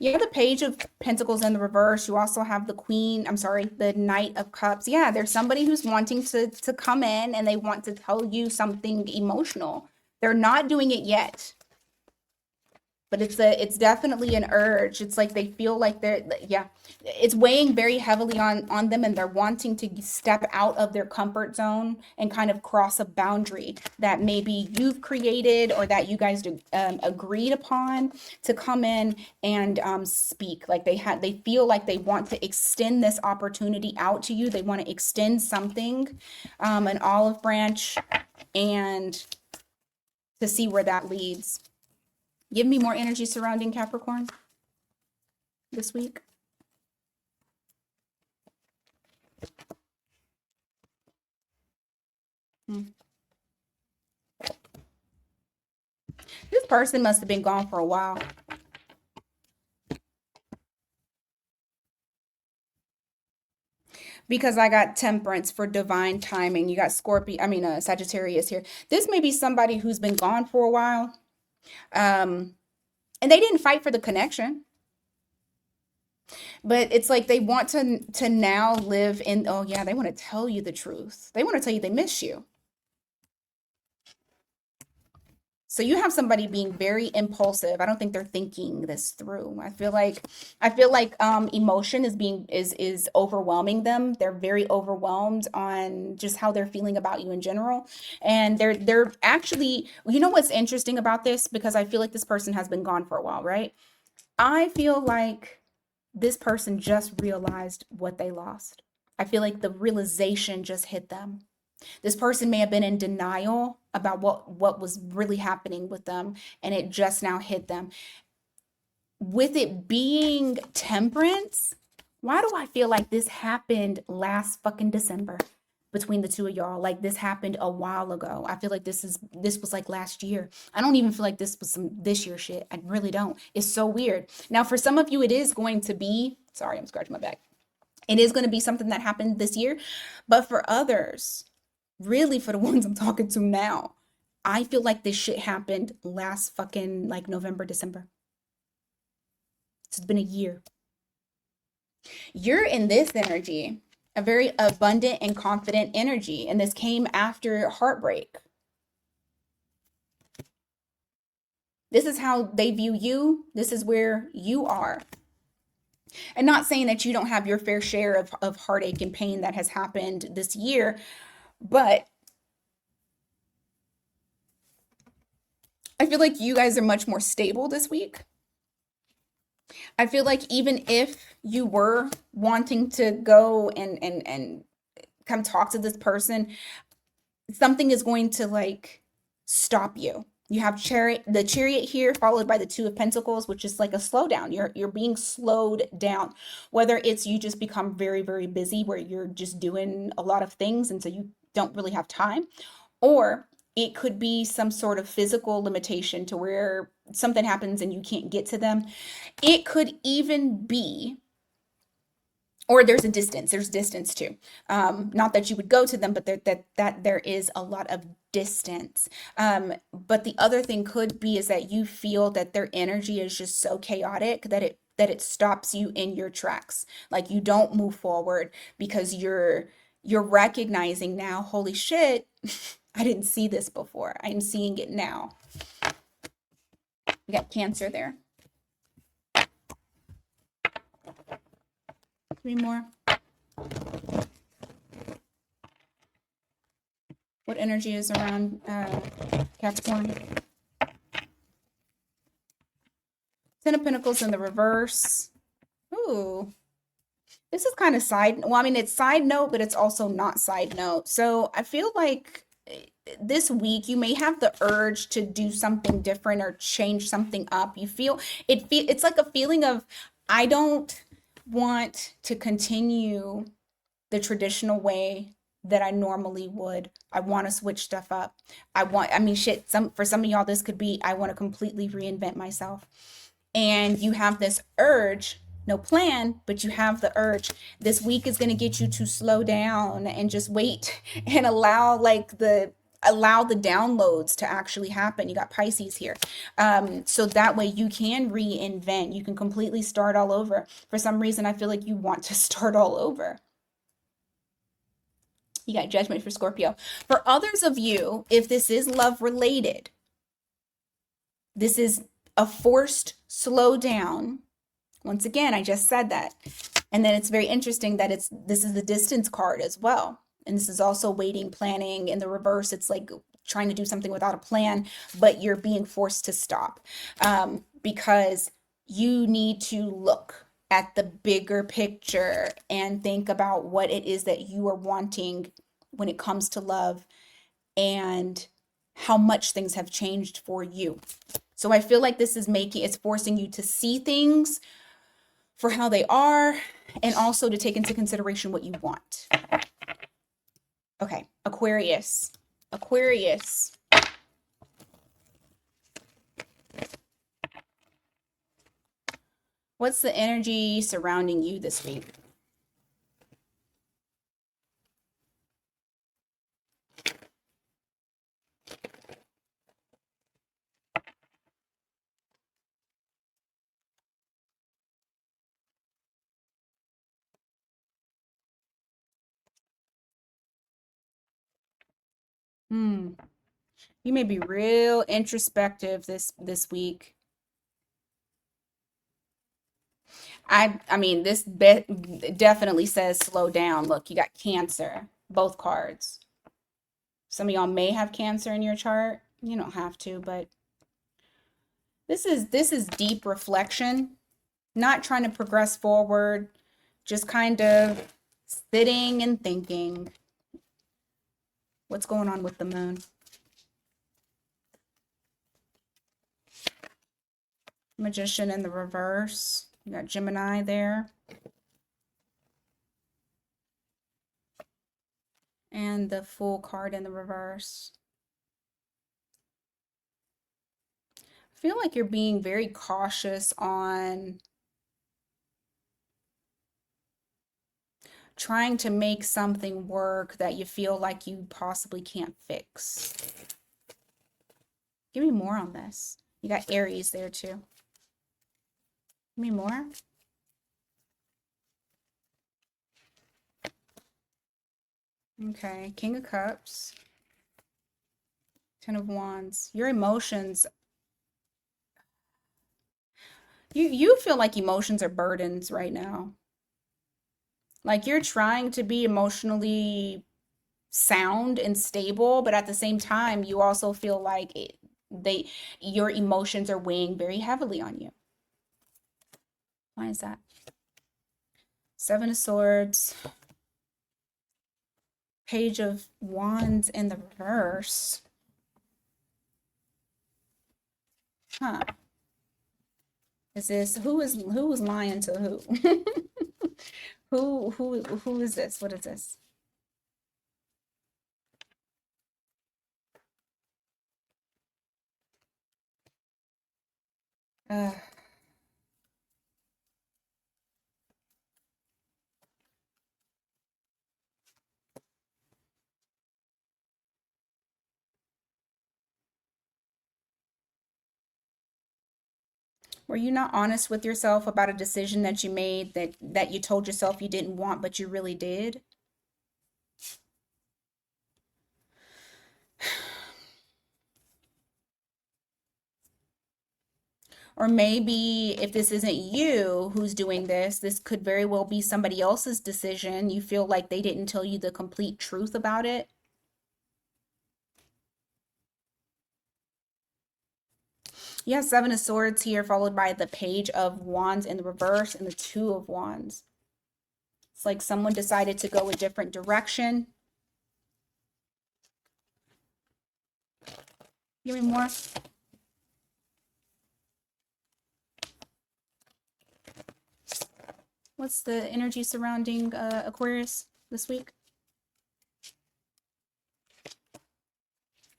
You have the Page of Pentacles in the reverse. You also have the Knight of Cups. Yeah, there's somebody who's wanting to come in and they want to tell you something emotional. They're not doing it yet, but it's definitely an urge. It's like they feel like it's weighing very heavily on them, and they're wanting to step out of their comfort zone and kind of cross a boundary that maybe you've created or that you guys agreed upon, to come in and speak. Like they feel like they want to extend this opportunity out to you. They want to extend something, an olive branch, and to see where that leads. Give me more energy surrounding Capricorn this week. This person must have been gone for a while. Because I got Temperance for divine timing. You got Sagittarius here. This may be somebody who's been gone for a while. And they didn't fight for the connection. But it's like they want to now live in, oh yeah, they want to tell you the truth. They want to tell you they miss you. So you have somebody being very impulsive. I don't think they're thinking this through. I feel like emotion is overwhelming them. They're very overwhelmed on just how they're feeling about you in general. And they're actually, you know what's interesting about this? Because I feel like this person has been gone for a while, right? I feel like this person just realized what they lost. I feel like the realization just hit them. This person may have been in denial about what was really happening with them, and it just now hit them. With it being temperance, why do I feel like this happened last fucking December between the two of y'all? Like this happened a while ago. I feel like this was like last year. I don't even feel like this was some this year shit. I really don't. It's so weird. Now for some of you it is going to be, sorry, I'm scratching my back. It is going to be something that happened this year, but for others, really for the ones I'm talking to now, I feel like this shit happened last fucking like November, December. It's been a year. You're in this energy, a very abundant and confident energy, and this came after heartbreak. This is how they view you. This is where you are. And not saying that you don't have your fair share of heartache and pain that has happened this year, but I feel like you guys are much more stable this week. I feel like even if you were wanting to go and come talk to this person, something is going to like stop you. You have the chariot here followed by the two of pentacles, which is like a slowdown. You're being slowed down. Whether it's you just become very, very busy where you're just doing a lot of things and so you don't really have time, or it could be some sort of physical limitation to where something happens and you can't get to them. It could even be, or there's distance too. Not that you would go to them, but that there is a lot of distance. But the other thing could be is that you feel that their energy is just so chaotic that it stops you in your tracks. Like you don't move forward because you're recognizing now, holy shit, I didn't see this before. I'm seeing it now. We got Cancer there. 3 more. What energy is around Capricorn? 10 of Pentacles in the reverse. Ooh. This is kind of it's side note, but it's also not side note. So I feel like this week you may have the urge to do something different or change something up. It's like a feeling of, I don't want to continue the traditional way that I normally would. I want to switch stuff up. For some of y'all, this could be, I want to completely reinvent myself. And you have this urge, no plan, but you have the urge. This week is going to get you to slow down and just wait and allow the downloads to actually happen. You got Pisces here. So that way you can reinvent. You can completely start all over. For some reason, I feel like you want to start all over. You got Judgment for Scorpio. For others of you, if this is love related, this is a forced slowdown. Once again, I just said that. And then it's very interesting that this is the distance card as well. And this is also waiting, planning. In the reverse, it's like trying to do something without a plan, but you're being forced to stop because you need to look at the bigger picture and think about what it is that you are wanting when it comes to love and how much things have changed for you. So I feel like this is it's forcing you to see things for how they are and also to take into consideration what you want. Okay, Aquarius. What's the energy surrounding you this week? You may be real introspective this week. This definitely says slow down. Look, you got Cancer, both cards. Some of y'all may have Cancer in your chart. You don't have to, but this is deep reflection, not trying to progress forward, just kind of sitting and thinking. What's going on with the moon? Magician in the reverse. You got Gemini there. And the Fool card in the reverse. I feel like you're being very cautious on trying to make something work that you feel like you possibly can't fix. Give me more on this. You got Aries there too. Give me more. Okay, King of Cups. Ten of Wands. Your emotions. You feel like emotions are burdens right now. Like you're trying to be emotionally sound and stable, but at the same time, you also feel like your emotions are weighing very heavily on you. Why is that? Seven of Swords. Page of Wands in the reverse. Huh. Is this who is lying to who? Who is this? What is this? Uh, were you not honest with yourself about a decision that you made that you told yourself you didn't want, but you really did? Or maybe if this isn't you who's doing this, this could very well be somebody else's decision. You feel like they didn't tell you the complete truth about it. You have Seven of Swords here, followed by the Page of Wands in the reverse and the Two of Wands. It's like someone decided to go a different direction. Give me more. What's the energy surrounding Aquarius this week?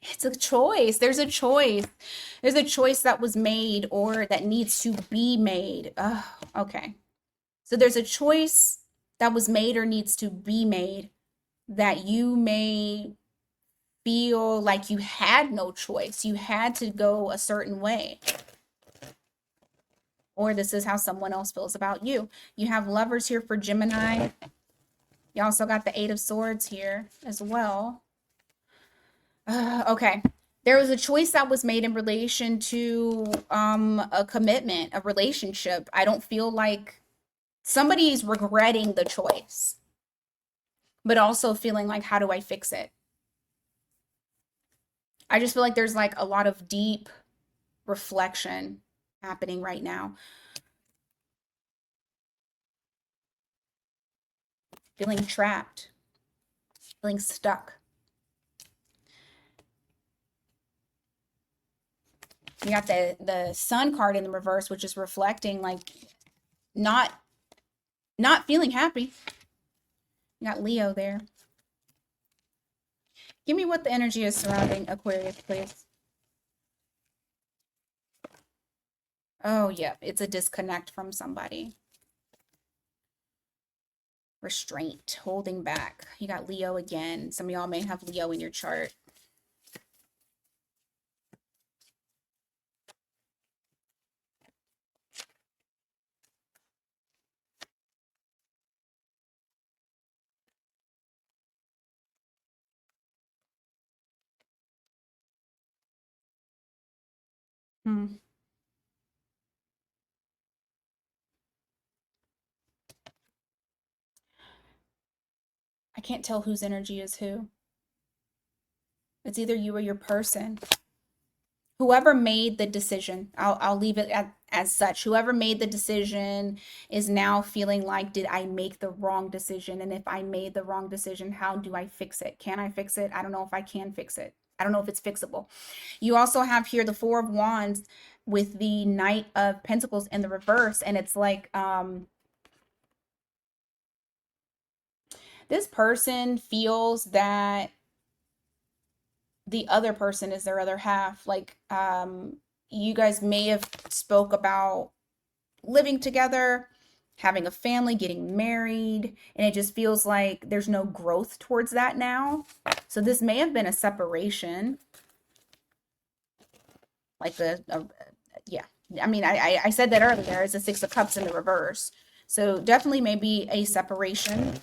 It's a choice. There's a choice. There's a choice that was made or that needs to be made. Okay. So there's a choice that was made or needs to be made that you may feel like you had no choice. You had to go a certain way. Or this is how someone else feels about you. You have Lovers here for Gemini. You also got the Eight of Swords here as well. Okay. There was a choice that was made in relation to a commitment, a relationship. I don't feel like somebody's regretting the choice, but also feeling like, how do I fix it? I just feel like there's like a lot of deep reflection happening right now. Feeling trapped, feeling stuck. You got the Sun card in the reverse, which is reflecting like not feeling happy. You got Leo there. Give me what the energy is surrounding Aquarius, please. Oh, yeah, it's a disconnect from somebody. Restraint, holding back. You got Leo again. Some of y'all may have Leo in your chart. I can't tell whose energy is who. It's either you or your person. Whoever made the decision, I'll leave it as such. Whoever made the decision is now feeling like, did I make the wrong decision? And if I made the wrong decision, how do I fix it? Can I fix it? I don't know if I can fix it. I don't know if it's fixable. You also have here the Four of Wands with the Knight of Pentacles in the reverse. And it's like, this person feels that the other person is their other half. Like, you guys may have spoke about living together, having a family, getting married, and it just feels like there's no growth towards that now. So this may have been a separation, like yeah. I mean, I said that earlier. It's a Six of Cups in the reverse. So definitely maybe a separation.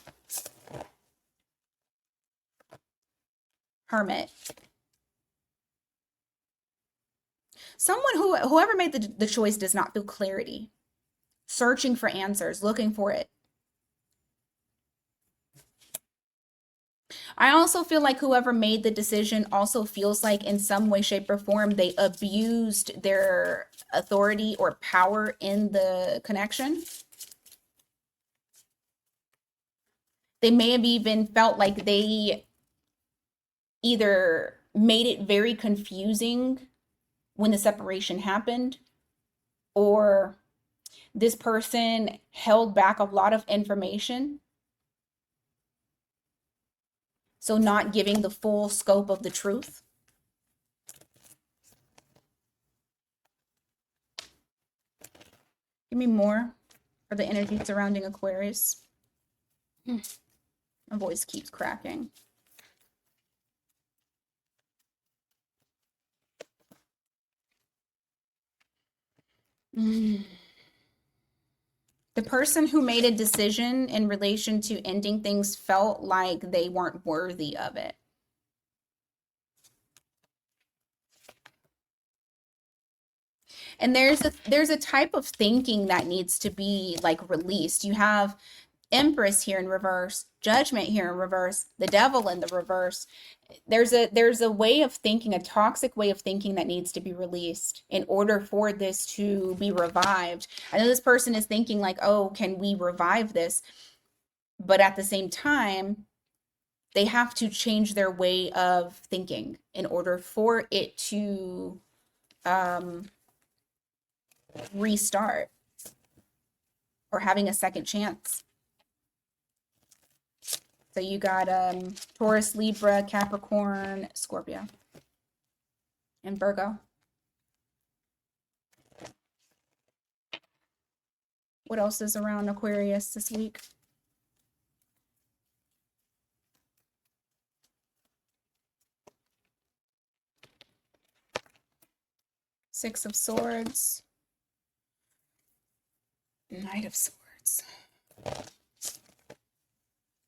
Hermit. Someone whoever made the choice does not feel clarity. Searching for answers, looking for it. I also feel like whoever made the decision also feels like in some way, shape, or form they abused their authority or power in the connection. They may have even felt like they either made it very confusing when the separation happened, or this person held back a lot of information. So not giving the full scope of the truth. Give me more for the energy surrounding Aquarius. My voice keeps cracking. The person who made a decision in relation to ending things felt like they weren't worthy of it. And there's a type of thinking that needs to be like released. You have Empress here in reverse, Judgment here in reverse, the Devil in the reverse. There's a way of thinking, a toxic way of thinking that needs to be released in order for this to be revived. I know this person is thinking like, oh, can we revive this? But at the same time, they have to change their way of thinking in order for it to restart or having a second chance. So you got Taurus, Libra, Capricorn, Scorpio, and Virgo. What else is around Aquarius this week? Six of Swords, Knight of Swords.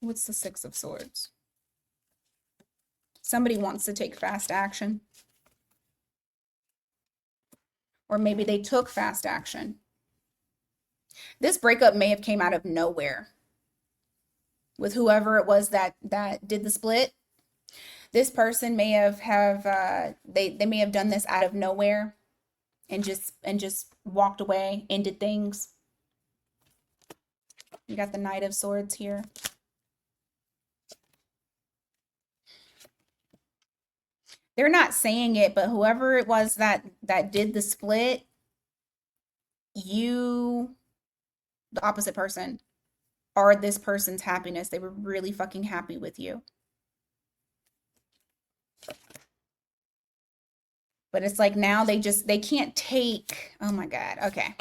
What's the Six of Swords? Somebody wants to take fast action. Or maybe they took fast action. This breakup may have came out of nowhere with whoever it was that did the split. This person may have they may have done this out of nowhere and just walked away, ended things. You got the Knight of Swords here. They're not saying it, but whoever it was that did the split, you, the opposite person, are this person's happiness. They were really fucking happy with you. But it's like now they can't take, oh my God, okay.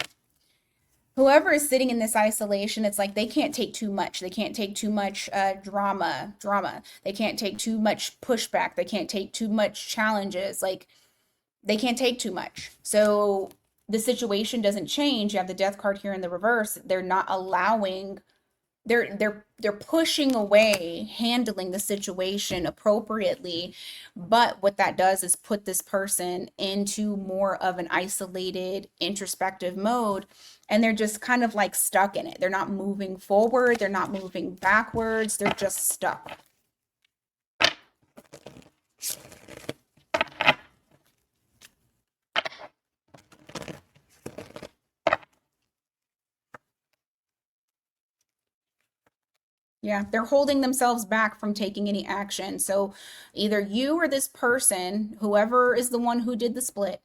Whoever is sitting in this isolation, it's like they can't take too much. They can't take too much drama. They can't take too much pushback. They can't take too much challenges. Like, they can't take too much. So the situation doesn't change. You have the Death card here in the reverse. They're not allowing, they're pushing away, handling the situation appropriately. But what that does is put this person into more of an isolated, introspective mode. And they're just kind of like stuck in it. They're not moving forward. They're not moving backwards. They're just stuck. Yeah, they're holding themselves back from taking any action. So either you or this person, whoever is the one who did the split,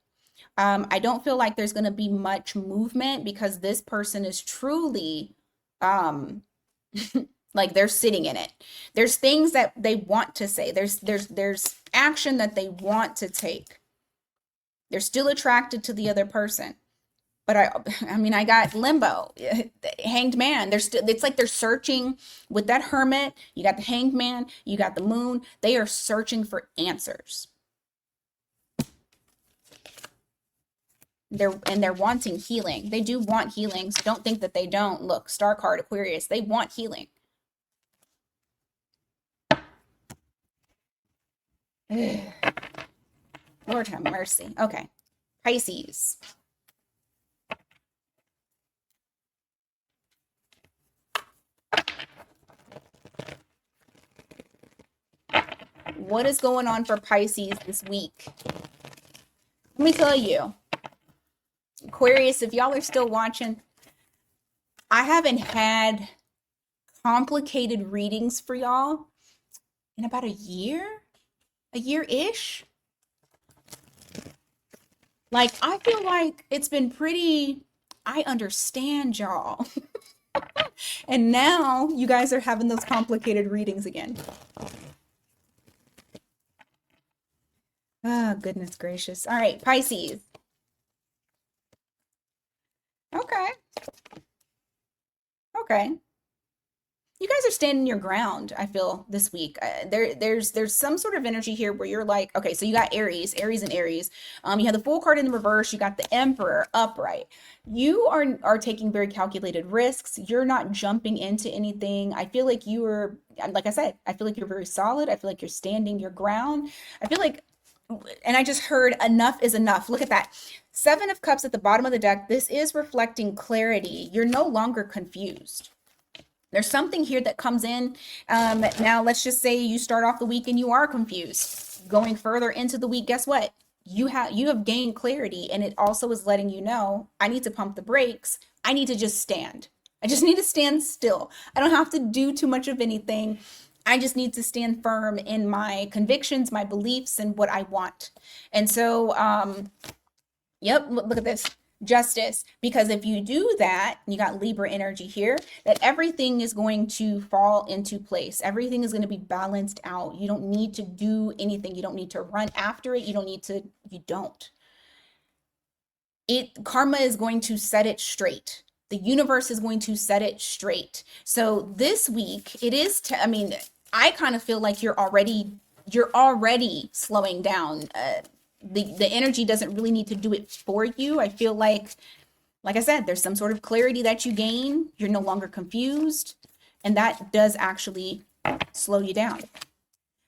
I don't feel like there's going to be much movement because this person is truly um like they're sitting in it. There's things that they want to say. There's action that they want to take. They're still attracted to the other person. But I mean, I got limbo, hanged man. They're still, it's like they're searching with that hermit. You got the hanged man, you got the moon. They are searching for answers. They're wanting healing. They do want healing. So don't think that they don't. Look, star card Aquarius, they want healing. Lord have mercy. Okay. Pisces. What is going on for Pisces this week? Let me tell you, Aquarius, if y'all are still watching, I haven't had complicated readings for y'all in about a year-ish. Like, I feel like it's been pretty, I understand y'all. And now you guys are having those complicated readings again. Oh, goodness gracious. All right, Pisces. Okay. Okay. You guys are standing your ground, I feel, this week. There's some sort of energy here where you're like, okay, so you got Aries and Aries. You have the Fool card in the reverse. You got the Emperor upright. You are taking very calculated risks. You're not jumping into anything. I feel like you are, like I said, I feel like you're very solid. I feel like you're standing your ground. I feel like, and I just heard enough is enough. Look at that. Seven of Cups at the bottom of the deck. This is reflecting clarity. You're no longer confused. There's something here that comes in. Now, let's just say you start off the week and you are confused. Going further into the week, guess what? You have gained clarity, and it also is letting you know I need to pump the brakes. I need to just stand. I just need to stand still. I don't have to do too much of anything. I just need to stand firm in my convictions, my beliefs, and what I want. And so, yep, look at this. Justice. Because if you do that, you got Libra energy here, that everything is going to fall into place. Everything is going to be balanced out. You don't need to do anything. You don't need to run after it. You don't. Karma is going to set it straight. The universe is going to set it straight. So this week, it is, I mean, I kind of feel like you're already slowing down. The energy doesn't really need to do it for you. I feel like I said, there's some sort of clarity that you gain. You're no longer confused, and that does actually slow you down.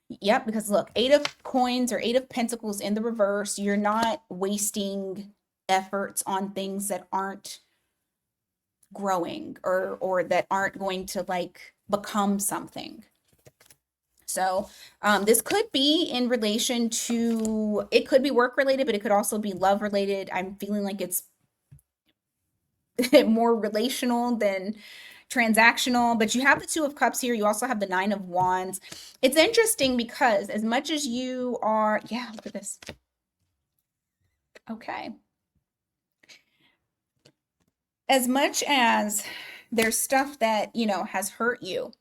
Yep, because look, Eight of Coins or Eight of Pentacles in the reverse. You're not wasting efforts on things that aren't growing or that aren't going to like become something. So this could be in relation to, it could be work related, but it could also be love related. I'm feeling like it's more relational than transactional, but you have the Two of Cups here. You also have the Nine of Wands. It's interesting because as much as you are, yeah, look at this. Okay. As much as there's stuff that, has hurt you,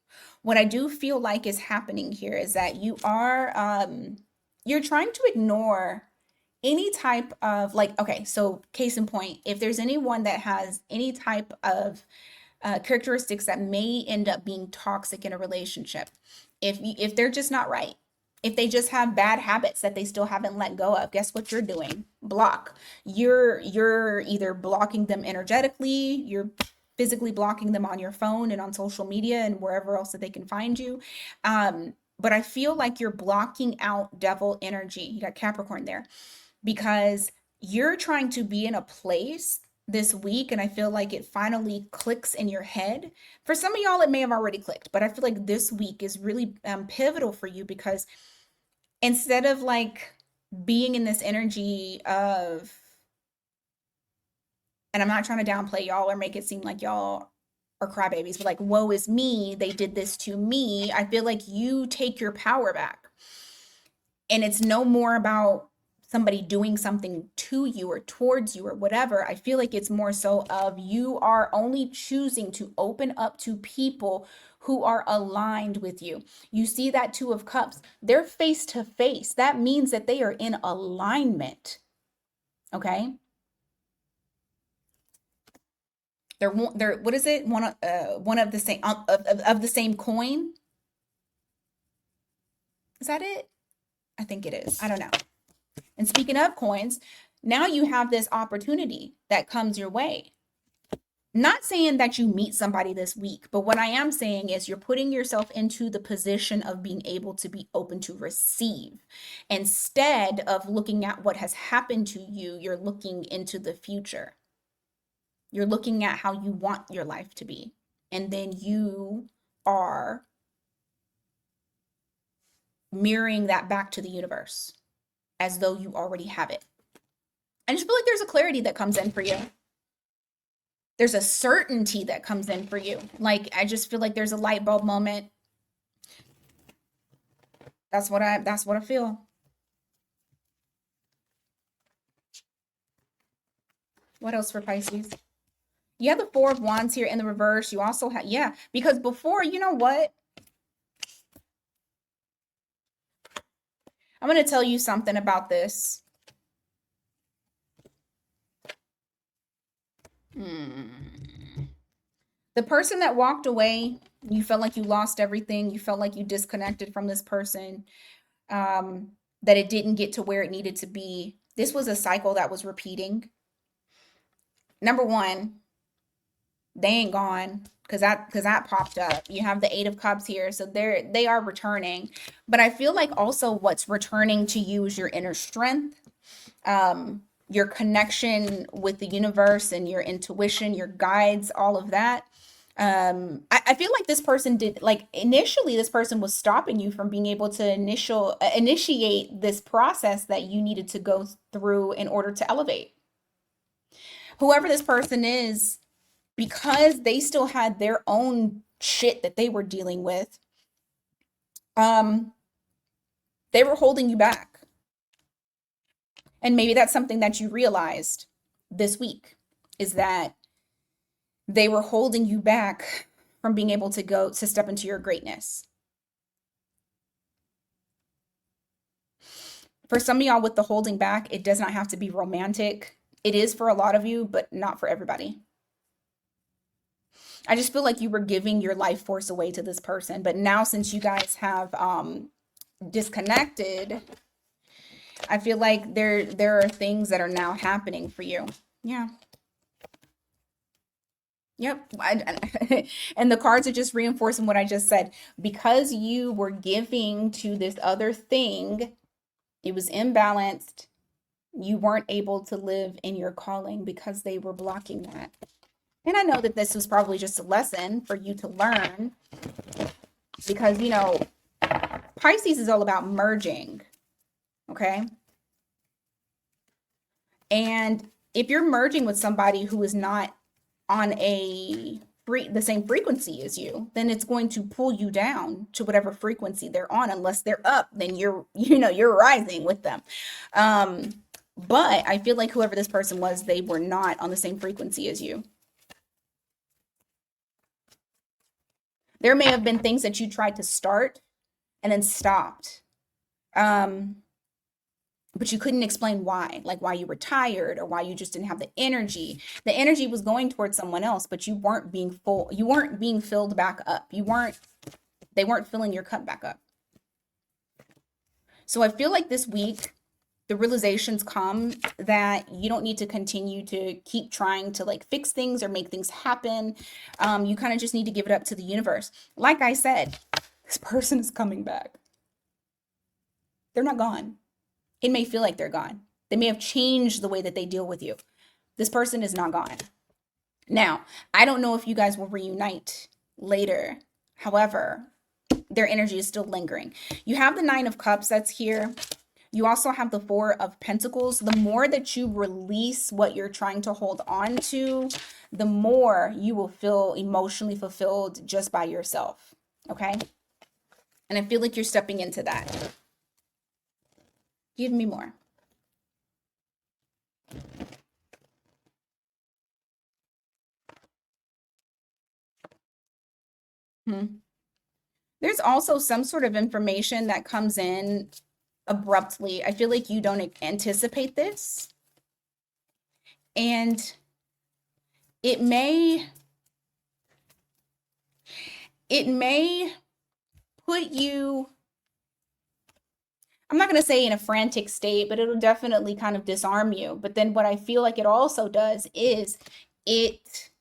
what I do feel like is happening here is that you're trying to ignore any type of like, okay, so case in point, if there's anyone that has any type of characteristics that may end up being toxic in a relationship, if they're just not right, if they just have bad habits that they still haven't let go of, guess what you're doing? Block. You're either blocking them energetically, you're physically blocking them on your phone and on social media and wherever else that they can find you. But I feel like you're blocking out devil energy. You got Capricorn there because you're trying to be in a place this week, and I feel like it finally clicks in your head. For some of y'all, it may have already clicked, but I feel like this week is really pivotal for you because instead of like being in this energy of, and I'm not trying to downplay y'all or make it seem like y'all or crybabies, but like, woe is me, they did this to me. I feel like you take your power back. And it's no more about somebody doing something to you or towards you or whatever. I feel like it's more so of you are only choosing to open up to people who are aligned with you. You see that Two of Cups, they're face to face. That means that they are in alignment. Okay? They're what is it? One of the same of the same coin. Is that it? I think it is. I don't know. And speaking of coins, now you have this opportunity that comes your way. Not saying that you meet somebody this week, but what I am saying is you're putting yourself into the position of being able to be open to receive. Instead of looking at what has happened to you, you're looking into the future. You're looking at how you want your life to be. And then you are mirroring that back to the universe as though you already have it. I just feel like there's a clarity that comes in for you. There's a certainty that comes in for you. Like, I just feel like there's a light bulb moment. That's what I feel. What else for Pisces? You have the Four of Wands here in the reverse. You also have, yeah, because before, you know what? I'm going to tell you something about this. The person that walked away, you felt like you lost everything. You felt like you disconnected from this person, that it didn't get to where it needed to be. This was a cycle that was repeating. Number one, they ain't gone because that popped up. You have the Eight of Cups here, so they are returning. But I feel like also what's returning to you is your inner strength, your connection with the universe and your intuition, your guides, all of that. I feel like this person did, like, initially this person was stopping you from being able to initiate this process that you needed to go through in order to elevate. Whoever this person is, because they still had their own shit that they were dealing with, they were holding you back. And maybe that's something that you realized this week, is that they were holding you back from being able to step into your greatness. For some of y'all with the holding back, it does not have to be romantic. It is for a lot of you, but not for everybody. I just feel like you were giving your life force away to this person. But now, since you guys have disconnected, I feel like there are things that are now happening for you. Yeah. Yep. And the cards are just reinforcing what I just said. Because you were giving to this other thing, it was imbalanced. You weren't able to live in your calling because they were blocking that. And I know that this was probably just a lesson for you to learn, because, you know, Pisces is all about merging. Okay. And if you're merging with somebody who is not on the same frequency as you, then it's going to pull you down to whatever frequency they're on. Unless they're up, then you're rising with them. But I feel like whoever this person was, they were not on the same frequency as you. There may have been things that you tried to start and then stopped. But you couldn't explain why, like why you were tired or why you just didn't have the energy. The energy was going towards someone else, but you weren't being full. You weren't being filled back up. They weren't filling your cup back up. So I feel like this week, the realizations come that you don't need to continue to keep trying to like fix things or make things happen. You kind of just need to give it up to the universe. Like I said, this person is coming back. They're not gone. It may feel like they're gone. They may have changed the way that they deal with you. This person is not gone. Now, I don't know if you guys will reunite later. However, their energy is still lingering. You have the Nine of Cups that's here. You also have the Four of Pentacles. The more that you release what you're trying to hold on to, the more you will feel emotionally fulfilled just by yourself. Okay? And I feel like you're stepping into that. Give me more. There's also some sort of information that comes in abruptly. I feel like you don't anticipate this. And it may put you, I'm not going to say in a frantic state, but it'll definitely kind of disarm you. But then what I feel like it also does is it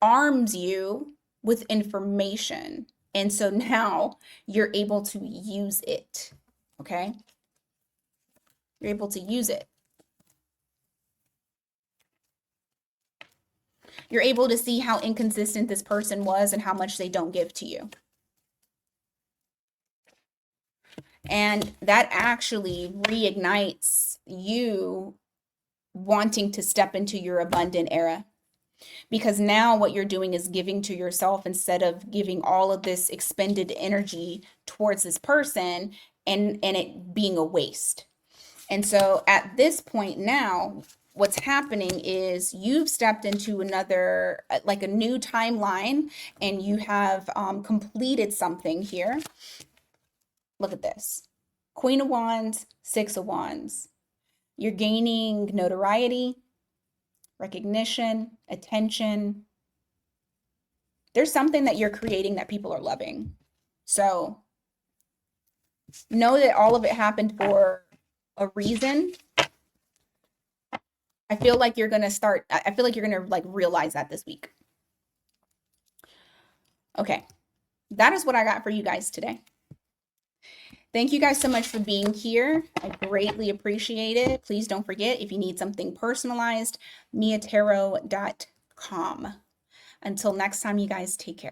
arms you with information. And so now you're able to use it. Okay? You're able to use it. You're able to see how inconsistent this person was and how much they don't give to you. And that actually reignites you wanting to step into your abundant era. Because now what you're doing is giving to yourself instead of giving all of this expended energy towards this person and it being a waste. And so at this point now, what's happening is you've stepped into another, like a new timeline, and you have completed something here. Look at this. Queen of Wands, Six of Wands. You're gaining notoriety, recognition, attention. There's something that you're creating that people are loving. So know that all of it happened for a reason. I feel like you're going to like realize that this week. Okay. That is what I got for you guys today. Thank you guys so much for being here. I greatly appreciate it. Please don't forget, if you need something personalized, miatarot.com. Until next time, you guys take care.